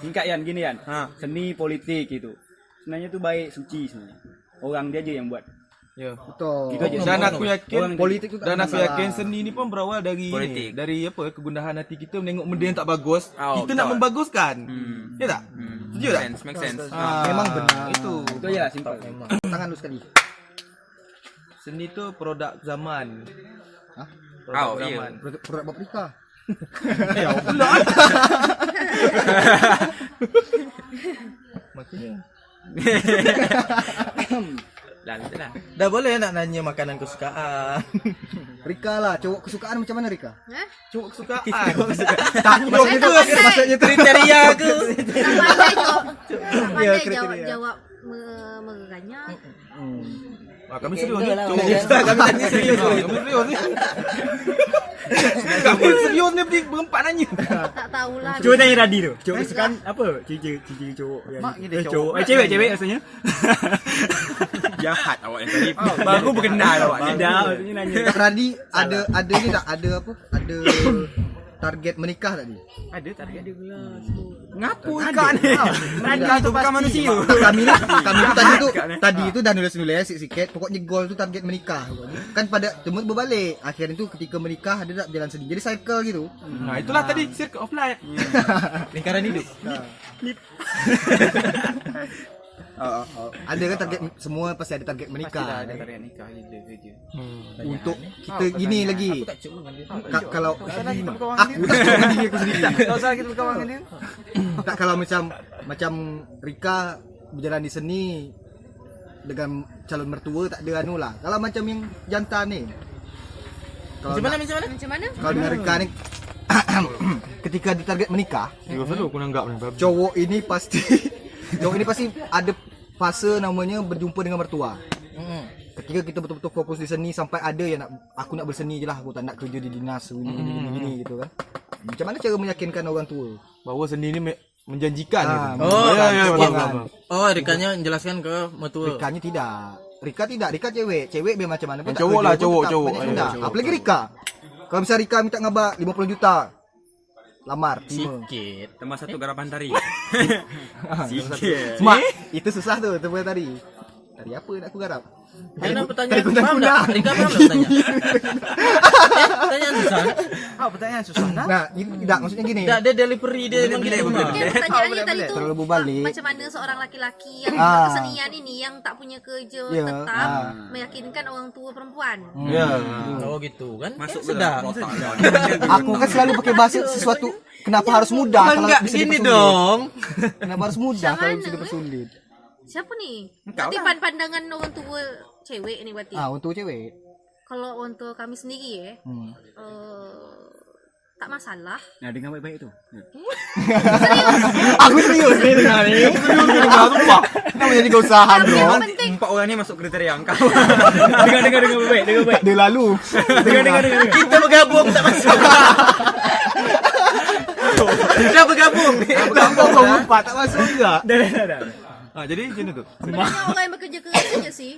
Singkat Yan, gini Yan. Seni politik gitu. Sebenarnya tu baik, suci sebenarnya. Orang dia aja yang buat. Ya. Betul. Gitu aja. Dan aku yakin Politik tu tak dan aku masalah. yakin seni ni pun berawal dari Politik. dari apa kegundahan hati kita menengok benda yang tak bagus, Oh, kita nak betul. membaguskan. Ya tak? Setuju tak? Make sense. Memang benar. Itu. Itu aja lah simple. Tangan lu sekali. Seni tu produk zaman. Hah? Produk Oh, iya. zaman. Produk paprika. Makanya Lah itu lah. Dah boleh nak nanya makanan kesukaan. Rika lah, cowok kesukaan macam mana Rika? Hah? Cowok kesukaan. Takut gitu maksudnya Kriteria aku. Tak pandai jawab meraganya. Ah, kami serius ni. Kami tanya serius. Kami serius ni. Kami serius ni berempat nanya. Tak tahulah. Cuba tanya Radi tu. Cowok kesukaan apa? Ciri-ciri cowok yang Mak, kita cowok. Cewek maksudnya. Jahat awak yang tadi. Baru berkenal awak. Tidak maksudnya nanya. Kak Radi ada ni tak ada apa? Ada target menikah tak ni? Ada target dia pula. Ngapu ikan ni. Ikan tu bukan manusia. Kami tu tadi tu dah nulis sikit-sikit. Pokoknya goal tu target menikah. Kan pada cuma berbalik. Akhirnya tu ketika menikah dia tak berjalan sendiri. Jadi cycle gitu. Nah, itulah tadi circle of life. Lingkaran hidup. Ada kan target semua pasti ada target menikah. Ada target nikah gitu kerja. Untuk kita gini lagi. Aku tak cuk dengan dia. Kalau Kita berkawan aku tak cakap dengan diri aku sendiri. Tak usah kita berkawan dengan dia. Tak kalau macam Rika berjalan di seni dengan calon mertua tak ada anu lah. Kalau macam yang jantan ni. Kalau Macam mana? Macam mana? Kalau dengan Rika ni ketika ditarget menikah, Serius tu aku nanggap ni. cowok ini pasti ada fase namanya berjumpa dengan mertua. Ketika kita betul-betul fokus di seni sampai ada yang aku nak berseni je lah, aku tak nak kerja di dinas gini gitu kan. Macam mana cara meyakinkan orang tua? Bahawa seni ni menjanjikan. Oh, ya, betul. Oh, Rikanya menjelaskan ke mertua. Rikanya tidak. Rika cewek. Cewek biar macam mana pun Yang tak cowok kerja lah, pun cowok, tetap cowok. banyak Ayo, benda. cowok. Apalagi Rika. Kalau misalnya Rika minta ngabak 50 juta. Lamar, terima. Sikit. Tambah satu garapan tari. Sikit. Mak, itu susah tu tempat tadi. Tadi apa nak aku garap? Mana Tadi pertanyaan? kunang Faham kunang. tak? Rika faham tak bertanya? Pertanyaan susah. Pertanyaan susah nah. Nah, ini tidak maksudnya gini. Tak, dia delivery dia memang gitu. Mungkin pertanyaannya tadi tu Terlalu berbalik. macam mana seorang laki-laki yang Ah. kesenian ini yang tak punya kerja Ya, tetap ah. meyakinkan orang tua perempuan. Ya. Oh gitu kan? Masuk Kan sedap. Aku kan selalu pakai bahasa sesuatu kenapa harus mudah kalau Enggak bisa gini dipersulit. dong. Kenapa harus mudah Macam kalau mana, bisa dipersulit? Siapa ni? Engkau Nanti lah. pandangan orang tua cewek ni berarti. Untuk cewek. Kalau orang tua kami sendiri tak masalah. Nah, dengar baik-baik tu. Aku serius ni dengar ni. Sumpah. Nama jadi keusahaan Tapi bro. yang penting Empat orang ni masuk kriteria engkau. Dengar baik-baik, dengar baik. Dia lalu. Dengar. Kita bergabung tak masuk. Dah bergabung. Kau empat tak masuk juga. Dah. Jadi macam mana tu? sebenarnya orang yang bekerja keras je sih.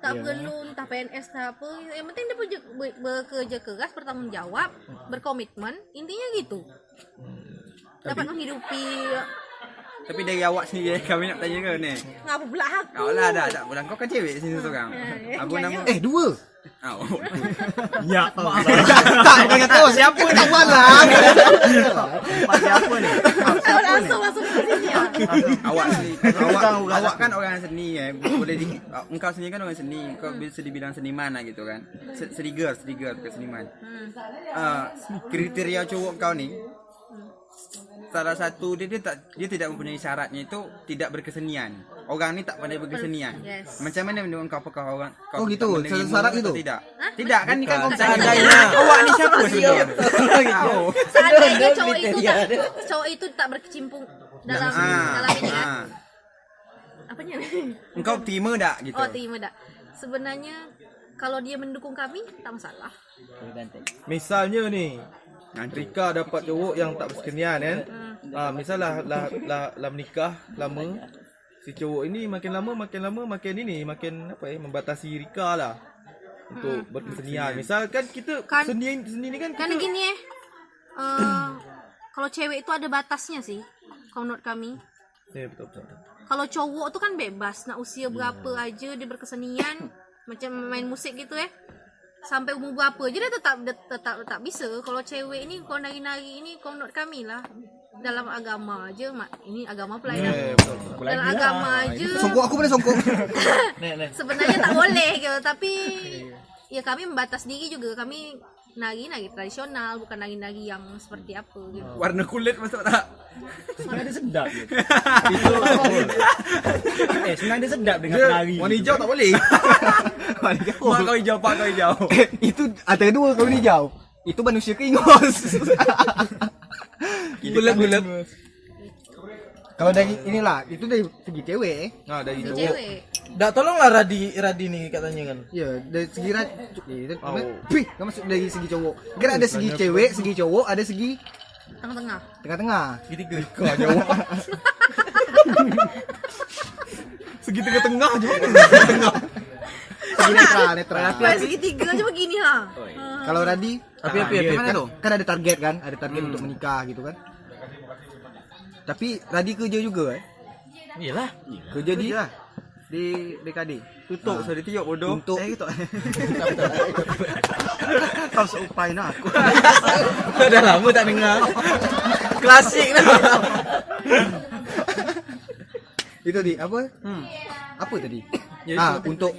Tak perlu entah PNS tak apa. Yang penting dia bekerja keras, bertanggungjawab, berkomitmen. Intinya gitu. Dapat menghidupi. Tapi dari awak sendiri kami nak tanya ke ni. Ngapa pula aku? Kau lah dah tak bulan. Kau kan cewek sini seorang. Apa nama? Dua. Oh. Ya, Tak, kau kata siapa kawan lah. siapa ni? Langsung masuk ke sini ya. Awak sendiri. Awak kan orang seni boleh engkau sendiri kan orang seni. Kau bisa dibilang seniman lah gitu kan. Serigar bukan seniman. Kriteria cowok kau ni salah satu dia tidak mempunyai syaratnya itu tidak berkesenian. Orang ni tak pandai berkesenian. Yes. Macam mana menurut kau apakah orang kau Oh, gitu? tak menerima Syarat atau gitu? Tidak. Tidak kan ni kan kau Seandainya. awak ni siapa sebenarnya? Tahu. Seandainya cowok itu tak berkecimpung dalam ini kan. Apanya? Engkau terima tak gitu? Oh, terima tak. Sebenarnya kalau dia mendukung kami tak masalah. Misalnya ni Rika dapat cowok yang tak bersekenian kan. Misal lah menikah lama. Si cowok ini makin lama makin membatasi Rika lah untuk berkesenian. Misal kan kita seni ni kan Kan kita gini kalau cewek itu ada batasnya sih. Kalau menurut kami. Ya betul. Kalau cowok tu kan bebas nak usia berapa aja dia berkesenian macam main musik gitu sampai umur berapa je dia tetap bisa. Kalau cewek ni kalau nari-nari ini kalau menurut kami lah dalam agama aja ini agama pula dalam agama aja Songkok aku boleh songkok. sebenarnya tak boleh gitu tapi ya kami membatas diri juga kami nari tradisional, bukan nari yang seperti apa gitu. Warna kulit masuk tak? Sebenarnya dia sedap gitu. Sebenarnya dia sedap dengan penari. Warna hijau tak boleh. Pak kau hijau, pak kau hijau. Itu antara dua kau ni jauh. Itu manusia keingos. Bulat-bulat. Kalau dari inilah, itu dari segi cewek. Nah, dari Ini cowok. cewek. Dah tolonglah Radi nih katanya kan. Ya, dari segi kan masuk dari segi cowok. Kan ada segi cewek, segi cowok, ada segi Tengah-tengah. tengah-tengah. Segitiga. Segi tengah-tengah je. Segi netral. Kayak segitiga aja begini lah. Kalau Radi, Tapi kan, kan ada target kan, ada target untuk menikah gitu kan. Tapi Radi kerja juga Iyalah. kerja di Di DKD. Tutup sudah tiup bodoh. untuk Gitu. Kau seupai nak aku. Udah lama tak dengar. Klasik dah. itu di apa? Apa tadi?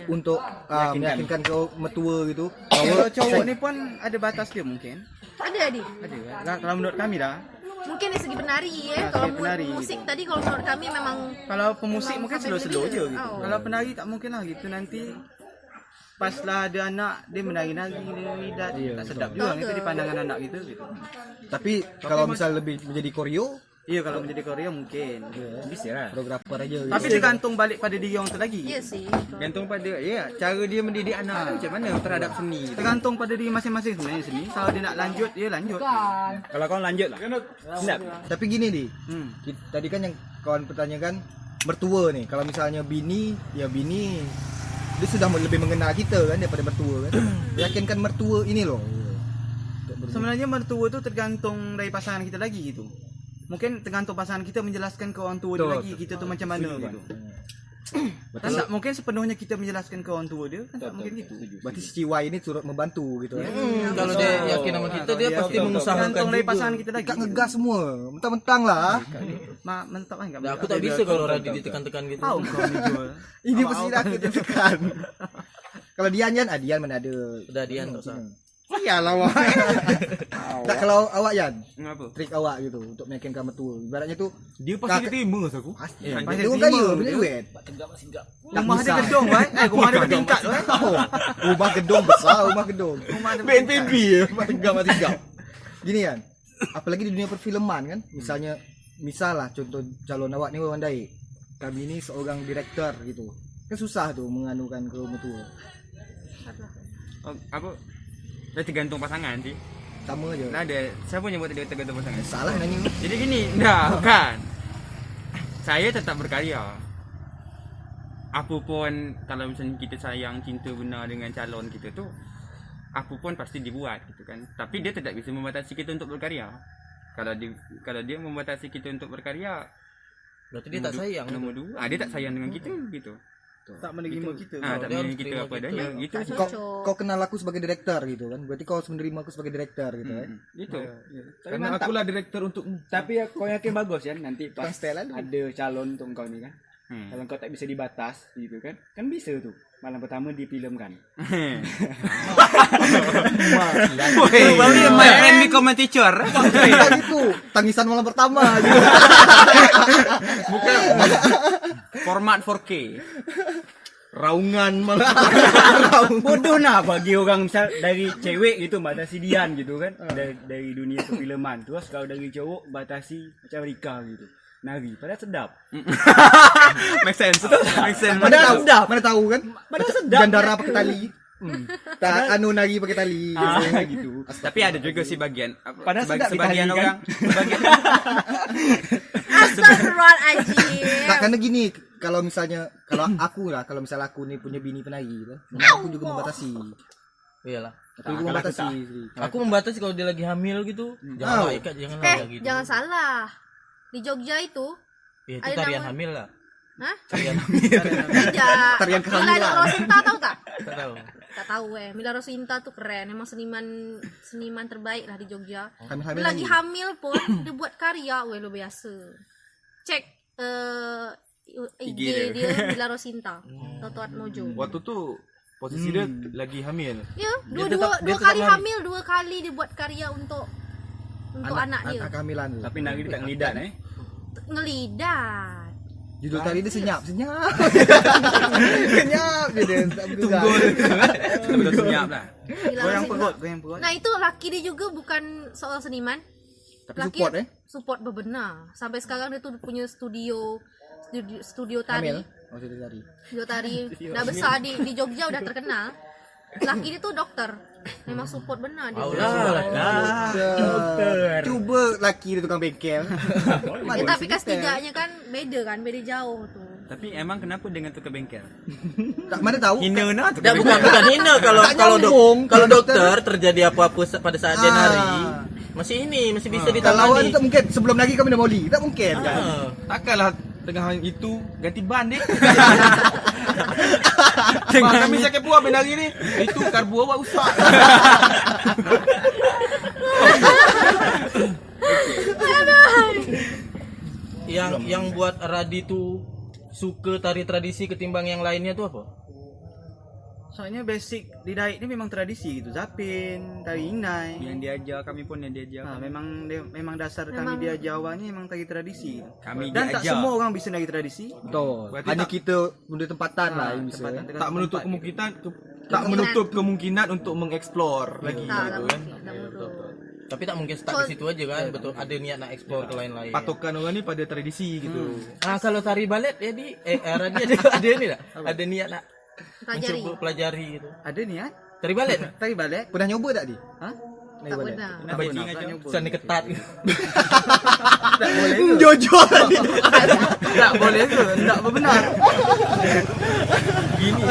Untuk meyakinkan kau mertua gitu. Kalau cowok ni pun ada batas dia mungkin. Ada Adi. Ada kan? Kalau menurut kami dah. Mungkin dari segi penari ya. Ah, Kalau segi penari, musik gitu. tadi kalau menurut kami memang Kalau pemusik mungkin sampai slow-slow lebih. je gitu. Oh. Kalau penari tak mungkin lah gitu nanti pas lah ada anak dia menari-nari dia tak sedap juga Betul gitu ke? di pandangan anak gitu. Tapi kalau misal lebih menjadi koreo, Iya kalau menjadi Korea mungkin. Bisa lah. fotografer aja. Gitu. Tapi tergantung balik pada diri orang tu lagi. Iya sih. Gantung pada cara dia mendidik anak macam mana terhadap seni. Tergantung pada diri masing-masing sebenarnya sini. Kalau dia nak lanjut, dia lanjut. Kalau kau lanjut lah. Sedap. Tapi gini di, Hmm. tadi kan yang kawan pertanyakan mertua nih. Kalau misalnya bini, ya bini dia sudah lebih mengenal kita kan daripada mertua kan. Yakinkan mertua ini loh. Sebenarnya mertua tu tergantung dari pasangan kita lagi gitu. Mungkin tergantung pasangan kita menjelaskan ke orang tua dia lagi kita tu macam mana gitu. Kan tak mungkin sepenuhnya kita menjelaskan ke orang tua dia, kan tak mungkin gitu. Berarti si Ciwai ini turut membantu gitu kan. Kalau dia yakin sama kita dia pasti mengusahakan Tergantung dari juga. pasangan kita lagi. Ikat ngegas semua, mentang-mentang lah. Mentok kan Nah, aku tak bisa kalau Radi ditekan-tekan gitu. tahu kau ni jual. Ini mesti aku tekan. Kalau Dian Dian mana ada. Udah Dian tak usah. Iyalah wah. Tak kalau awak Yan, Ngapa? trik awak gitu untuk meyakinkan mertua. Ibaratnya tu Dia pasti diterima aku. pasti. Pasti Dia orang terima. kaya, punya duit. Rumah dia gedung, baik. Rumah dia bertingkat, baik. Rumah gedung besar, rumah gedung. Rumah dia BNPB ya. Tegak. Gini kan, apalagi di dunia perfilman kan, misal lah contoh calon awak ni orang Daik, kami ni seorang direktor gitu, kan susah tuh menganukan ke mertua, Apa? Dah tergantung pasangan sih. sama aja. Dah ada. Siapa nyebut tadi tergantung pasangan? Salah nanya. Jadi gini, bukan. Saya tetap berkarya. Apa pun kalau misalnya kita sayang cinta benar dengan calon kita tu, apa pun pasti dibuat gitu kan. Tapi dia tidak bisa membatasi kita untuk berkarya. Kalau dia membatasi kita untuk berkarya, Berarti dia tak sayang. nombor dua, dia tak sayang dengan kita gitu. tak menerima kita. Tak dia menerima harus kita terima apa kita. adanya gitu. Tak sih. cocok. Kau kenal aku sebagai direktur gitu kan, berarti kau harus menerima aku sebagai direktur gitu kan. Gitu. Karena akulah direktur untukmu. Tapi kau yakin bagus kan nanti pas setelan tu. ada calon untuk kau ni kan. Hmm. Kalau kau tak bisa dibatas gitu kan. Kan bisa tu. Malam pertama difilmkan. Baru dia my friend become a teacher. Bukan itu, tangisan malam pertama gitu. Format 4K. Raungan malah. Bodoh nah bagi orang misal dari cewek gitu batasi Dian gitu kan. Dari dunia perfilman. Terus kalau dari cowok batasi macam Rika gitu. Nari padahal sedap. Make sense. Make sense. Mana tahu kan? Padahal sedap. Gandara pakai tali. Tak anu nari pakai tali. Gitu. Tapi ada juga sih bagian Padahal sedap sebagian ditali, orang Astagfirullahaladzim. Nah, karena gini, kalau misalnya kalau misalnya aku nih punya bini penari gitu, aku juga membatasi. Iyalah. Aku juga membatasi. Aku membatasi kalau dia lagi hamil gitu. Jangan ikat, jangan lah gitu. Jangan salah. Di Jogja itu Ya, itu ada tarian nama- hamil lah. Hah? Tarian hamil. Tidak. Tarian kehamilan. Mila Rosinta tahu tak? Tak tahu. Tak tahu Mila Rosinta tuh keren. Emang seniman terbaik lah di Jogja. Hamil-hamil Dia lagi lagi. hamil pun dia buat karya, luar biasa. Cek IG dia. dia Mila Rosinta. Toto Atmojo. Waktu tu posisi dia lagi hamil. Ya, Dia dua tetap kali nari. hamil, 2 kali dia buat karya untuk anak dia. Anak kehamilan tu. Tapi Nari tak ngelidat Ngelidat. Judul tadi dia senyap. Senyap je dia. Tak bergerak. Betul senyap lah. Gila, Goyang masih- perut. Nah, itu laki dia juga bukan seorang seniman. Tapi Laki support support bebenar. Sampai sekarang dia tuh punya studio tari. Hamil. Oh, sudah tadi. Studio tari udah besar di Jogja, udah terkenal. Laki dia tuh dokter. Memang support benar dia. Cuba laki dia tukang bengkel. Ya, tapi kas tiganya kan beda jauh tuh. Tapi emang kenapa dengan tukar bengkel? Tak mana tahu. Hina nah Tidak, tukar bukan hina kalau dokter terjadi apa-apa pada saat dia nari, masih bisa Kalau awak ditangani. tak mungkin sebelum lagi kami dah moli. Tak mungkin kan. Ah. Takkanlah tengah itu ganti ban dik. Kami sakit buah ben hari ni. Itu karbu awak usah. Yang buat Radi tuh suka tari tradisi ketimbang yang lainnya tuh apa? Soalnya basic di Daik ni memang tradisi gitu. Zapin, tari inai. Yang diajar kami pun yang diajar. Memang dasar kami diajar awalnya memang tari tradisi. Kami Dan tak diajar. semua orang bisa nari tradisi. Betul. Berarti Hanya tak- kita benda tempatan lah yang bisa. Tempatan Tak menutup tempat. tak menutup kemungkinan untuk mengeksplor lagi Tak, gitu tak kan. mungkin, tak mungkin. Tapi tak mungkin start di situ aja kan, betul ada niat nak explore ke lain-lain. Patokan orang ni pada tradisi gitu. Kalau tari balet ya Radi ada ni tak? Ada niat nak Pelajari. mencoba pelajari gitu. Ada niat. Tari balet? Tari balik. Pernah nyoba tak di? Ha? Tak pernah. Kenapa Tak Cing pernah ajar? nyoba. Sana ketat. Tak boleh tu. Jujur. Tak boleh tu. Tak benar. Gini.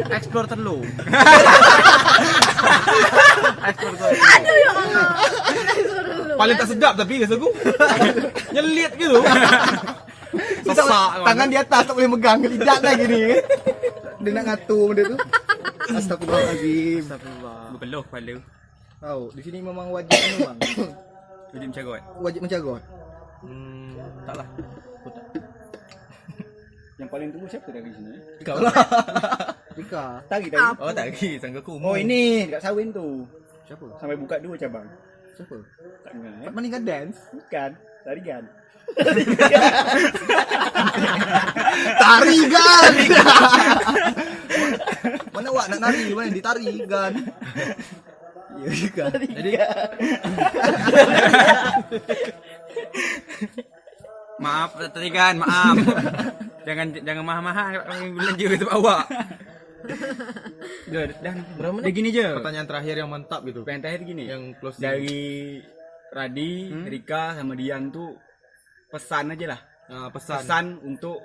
Explore terlalu. Explore terlalu. Aduh ya Allah. Paling tak sedap tapi rasa aku. Nyelit gitu. Sesak. Tangan di atas tak boleh megang. Lidat lagi ni. Dia nak ngatur benda tu. Astagfirullahalazim. Berpeluh kepala. Tahu, di sini memang wajib memang. Jadi mencarut. Wajib menjaga. Taklah. Yang paling tua siapa dari sini? Kau lah. Rika. Tari tadi. Oh tak lagi sangka aku. Oh ini dekat Sawin tu. Siapa? Sampai buka 2 cabang. Siapa? Tak ingat Kat mana kan dance? Bukan. Tarian. Tarigan. Mana awak nak nari? Mana ditarigan? Ya kan. Jadi Maaf Tarian, maaf. jangan mahal-mahal belanja ke tempat awak. Dah berapa Dia gini je. Pertanyaan terakhir yang mantap gitu. Pertanyaan terakhir gini. Yang closing. Dari Radi, Rika sama Dian tu pesan aja lah. Pesan untuk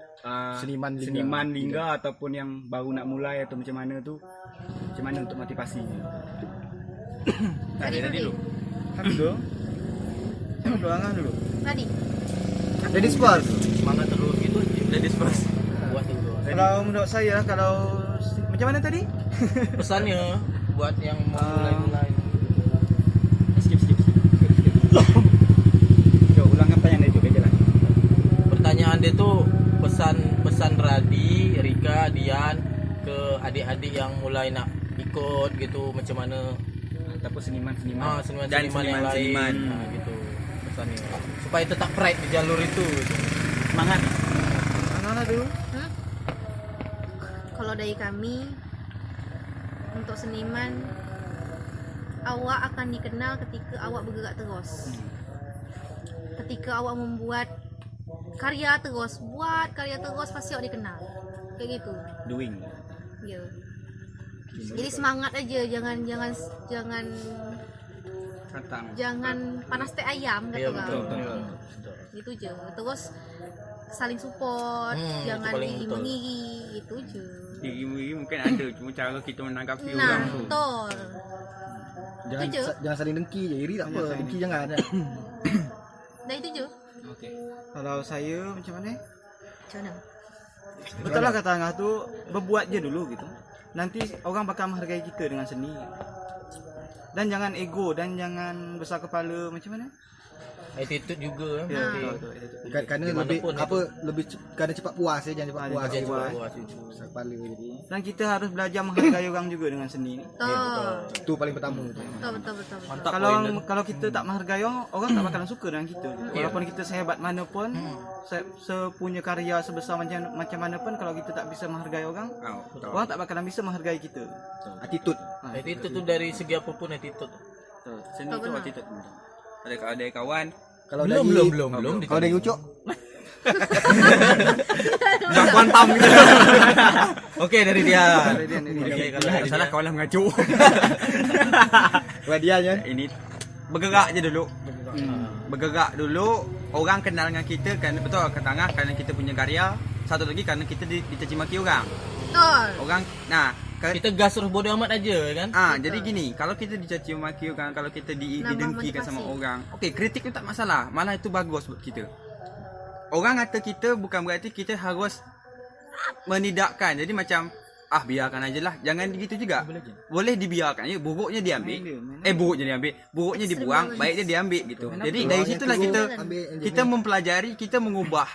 Seniman lingga. seniman lingga ataupun yang baru nak mulai atau macam mana tu. Macam mana untuk motivasi. Tadi dulu. Kami dulu. Siapa doangan dulu? Tadi. Ladies first. semangat terus gitu. Ladies first. Buat dulu. Kalau menurut saya, kalau macam mana tadi? Pesannya buat yang mau mulai-mulai. Skip. Coba ulangkan pertanyaan itu aja lah. Pertanyaan dia tuh pesan Radi, Rika, Dian ke adik-adik yang mulai nak ikut gitu macam mana Ataupun seniman-seniman dan seniman yang lain seniman-seniman. gitu pesannya supaya tetap pride di jalur itu gitu. Semangat. Mana dulu? Kalau dari kami untuk seniman, awak akan dikenal ketika awak bergerak terus. Ketika awak membuat karya terus, buat karya terus, pasti awak dikenal. Kayak gitu. Doing. Ya. Jadi semangat aja, jangan Kantang. panas teh ayam Iya kata betul, orang. betul. Gitu aja. Terus saling support, Itu jangan paling betul. iri-mengiri, gitu aja. Diri mungkin ada, cuma cara kita menanggapi Nah, orang tu. betul. Jangan Itu je. jangan saling dengki je. Iri tak apa. Dengki jangan. Dah itu je. Okey. Kalau saya macam mana? Macam mana? Betul lah kata Angah tu, berbuat je dulu gitu. Nanti orang bakal menghargai kita dengan seni. Dan jangan ego dan jangan besar kepala macam mana? attitude juga Ya, berarti. Karena Dimanapun lebih itu. apa lebih karena cepat puas ya, jangan cepat puas. Jangan Puas. cepat puas itu. Kepala jadi. Dan kita harus belajar menghargai orang juga dengan seni. Betul. Itu paling pertama tu. Betul. Mantap Kalau poin dan- kalau kita tak menghargai orang, orang tak bakalan suka dengan kita. Walaupun kita sehebat mana pun, sepunya karya sebesar macam mana pun, kalau kita tak bisa menghargai orang, orang tak bakalan bisa menghargai kita. Attitude. attitude tuh dari segi apapun attitude. Seni tu attitude. Ada kawan Kalau Belum dari belum. Kalau dari Ucok dah kuantam gitu. Oke dari dia. Dari Kalau dari Salah dia. kawan lah mengacu. Wadianya. Ini bergerak je dulu. Bergerak dulu, orang kenal dengan kita kan, betul kata Angah, kerana kita punya karya. Satu lagi kerana kita dicaci maki orang. Betul. Orang Kita gas terus bodoh amat aja kan. jadi gini, kalau kita dicaci maki orang, kalau kita Nambah didengkikan sama motivasi. orang, okey, kritik tu tak masalah, malah itu bagus buat kita. Orang kata kita bukan berarti kita harus menidakkan. Jadi macam biarkan aja lah, jangan gitu juga. Boleh dibiarkan je, buruknya diambil. Buruknya dibuang, baiknya diambil gitu. Jadi dari situlah kita mempelajari, kita mengubah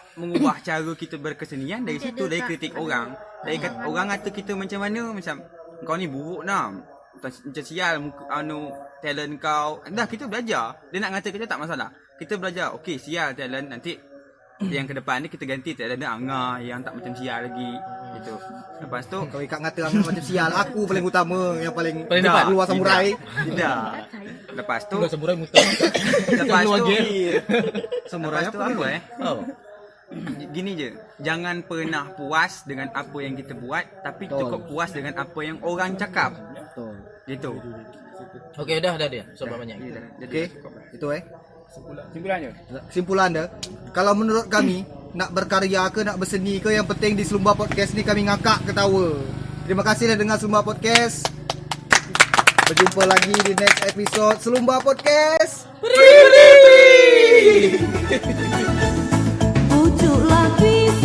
cara kita berkesenian dari situ, dari kritik orang. Dari orang kata kita macam mana, macam kau ni buruk nam, macam sial talent kau. Dah kita belajar. Dia nak kata kita tak masalah. Kita belajar, okey sial talent, nanti yang ke depan ni kita ganti talent Angah yang tak macam sial lagi gitu. Lepas tu Kau ikat ngata orang macam sial, aku paling utama, yang paling depan. keluar samurai. tidak. Lepas tu Enggak samurai muter. lepas tu Samurai lepas tu apa Oh. Gini je, jangan pernah puas dengan apa yang kita buat, tapi cukup puas dengan apa yang orang cakap. Betul. Gitu. Oke, dah dia. Sobat banyak. Okey. Itu Simpulannya. Kesimpulan dia, kalau menurut kami nak berkarya ke nak berseni ke, yang penting di Selumba Podcast ni kami ngakak ketawa. Terima kasih dah dengar Selumba Podcast. Berjumpa lagi di next episode Selumba Podcast. Pucuk lapis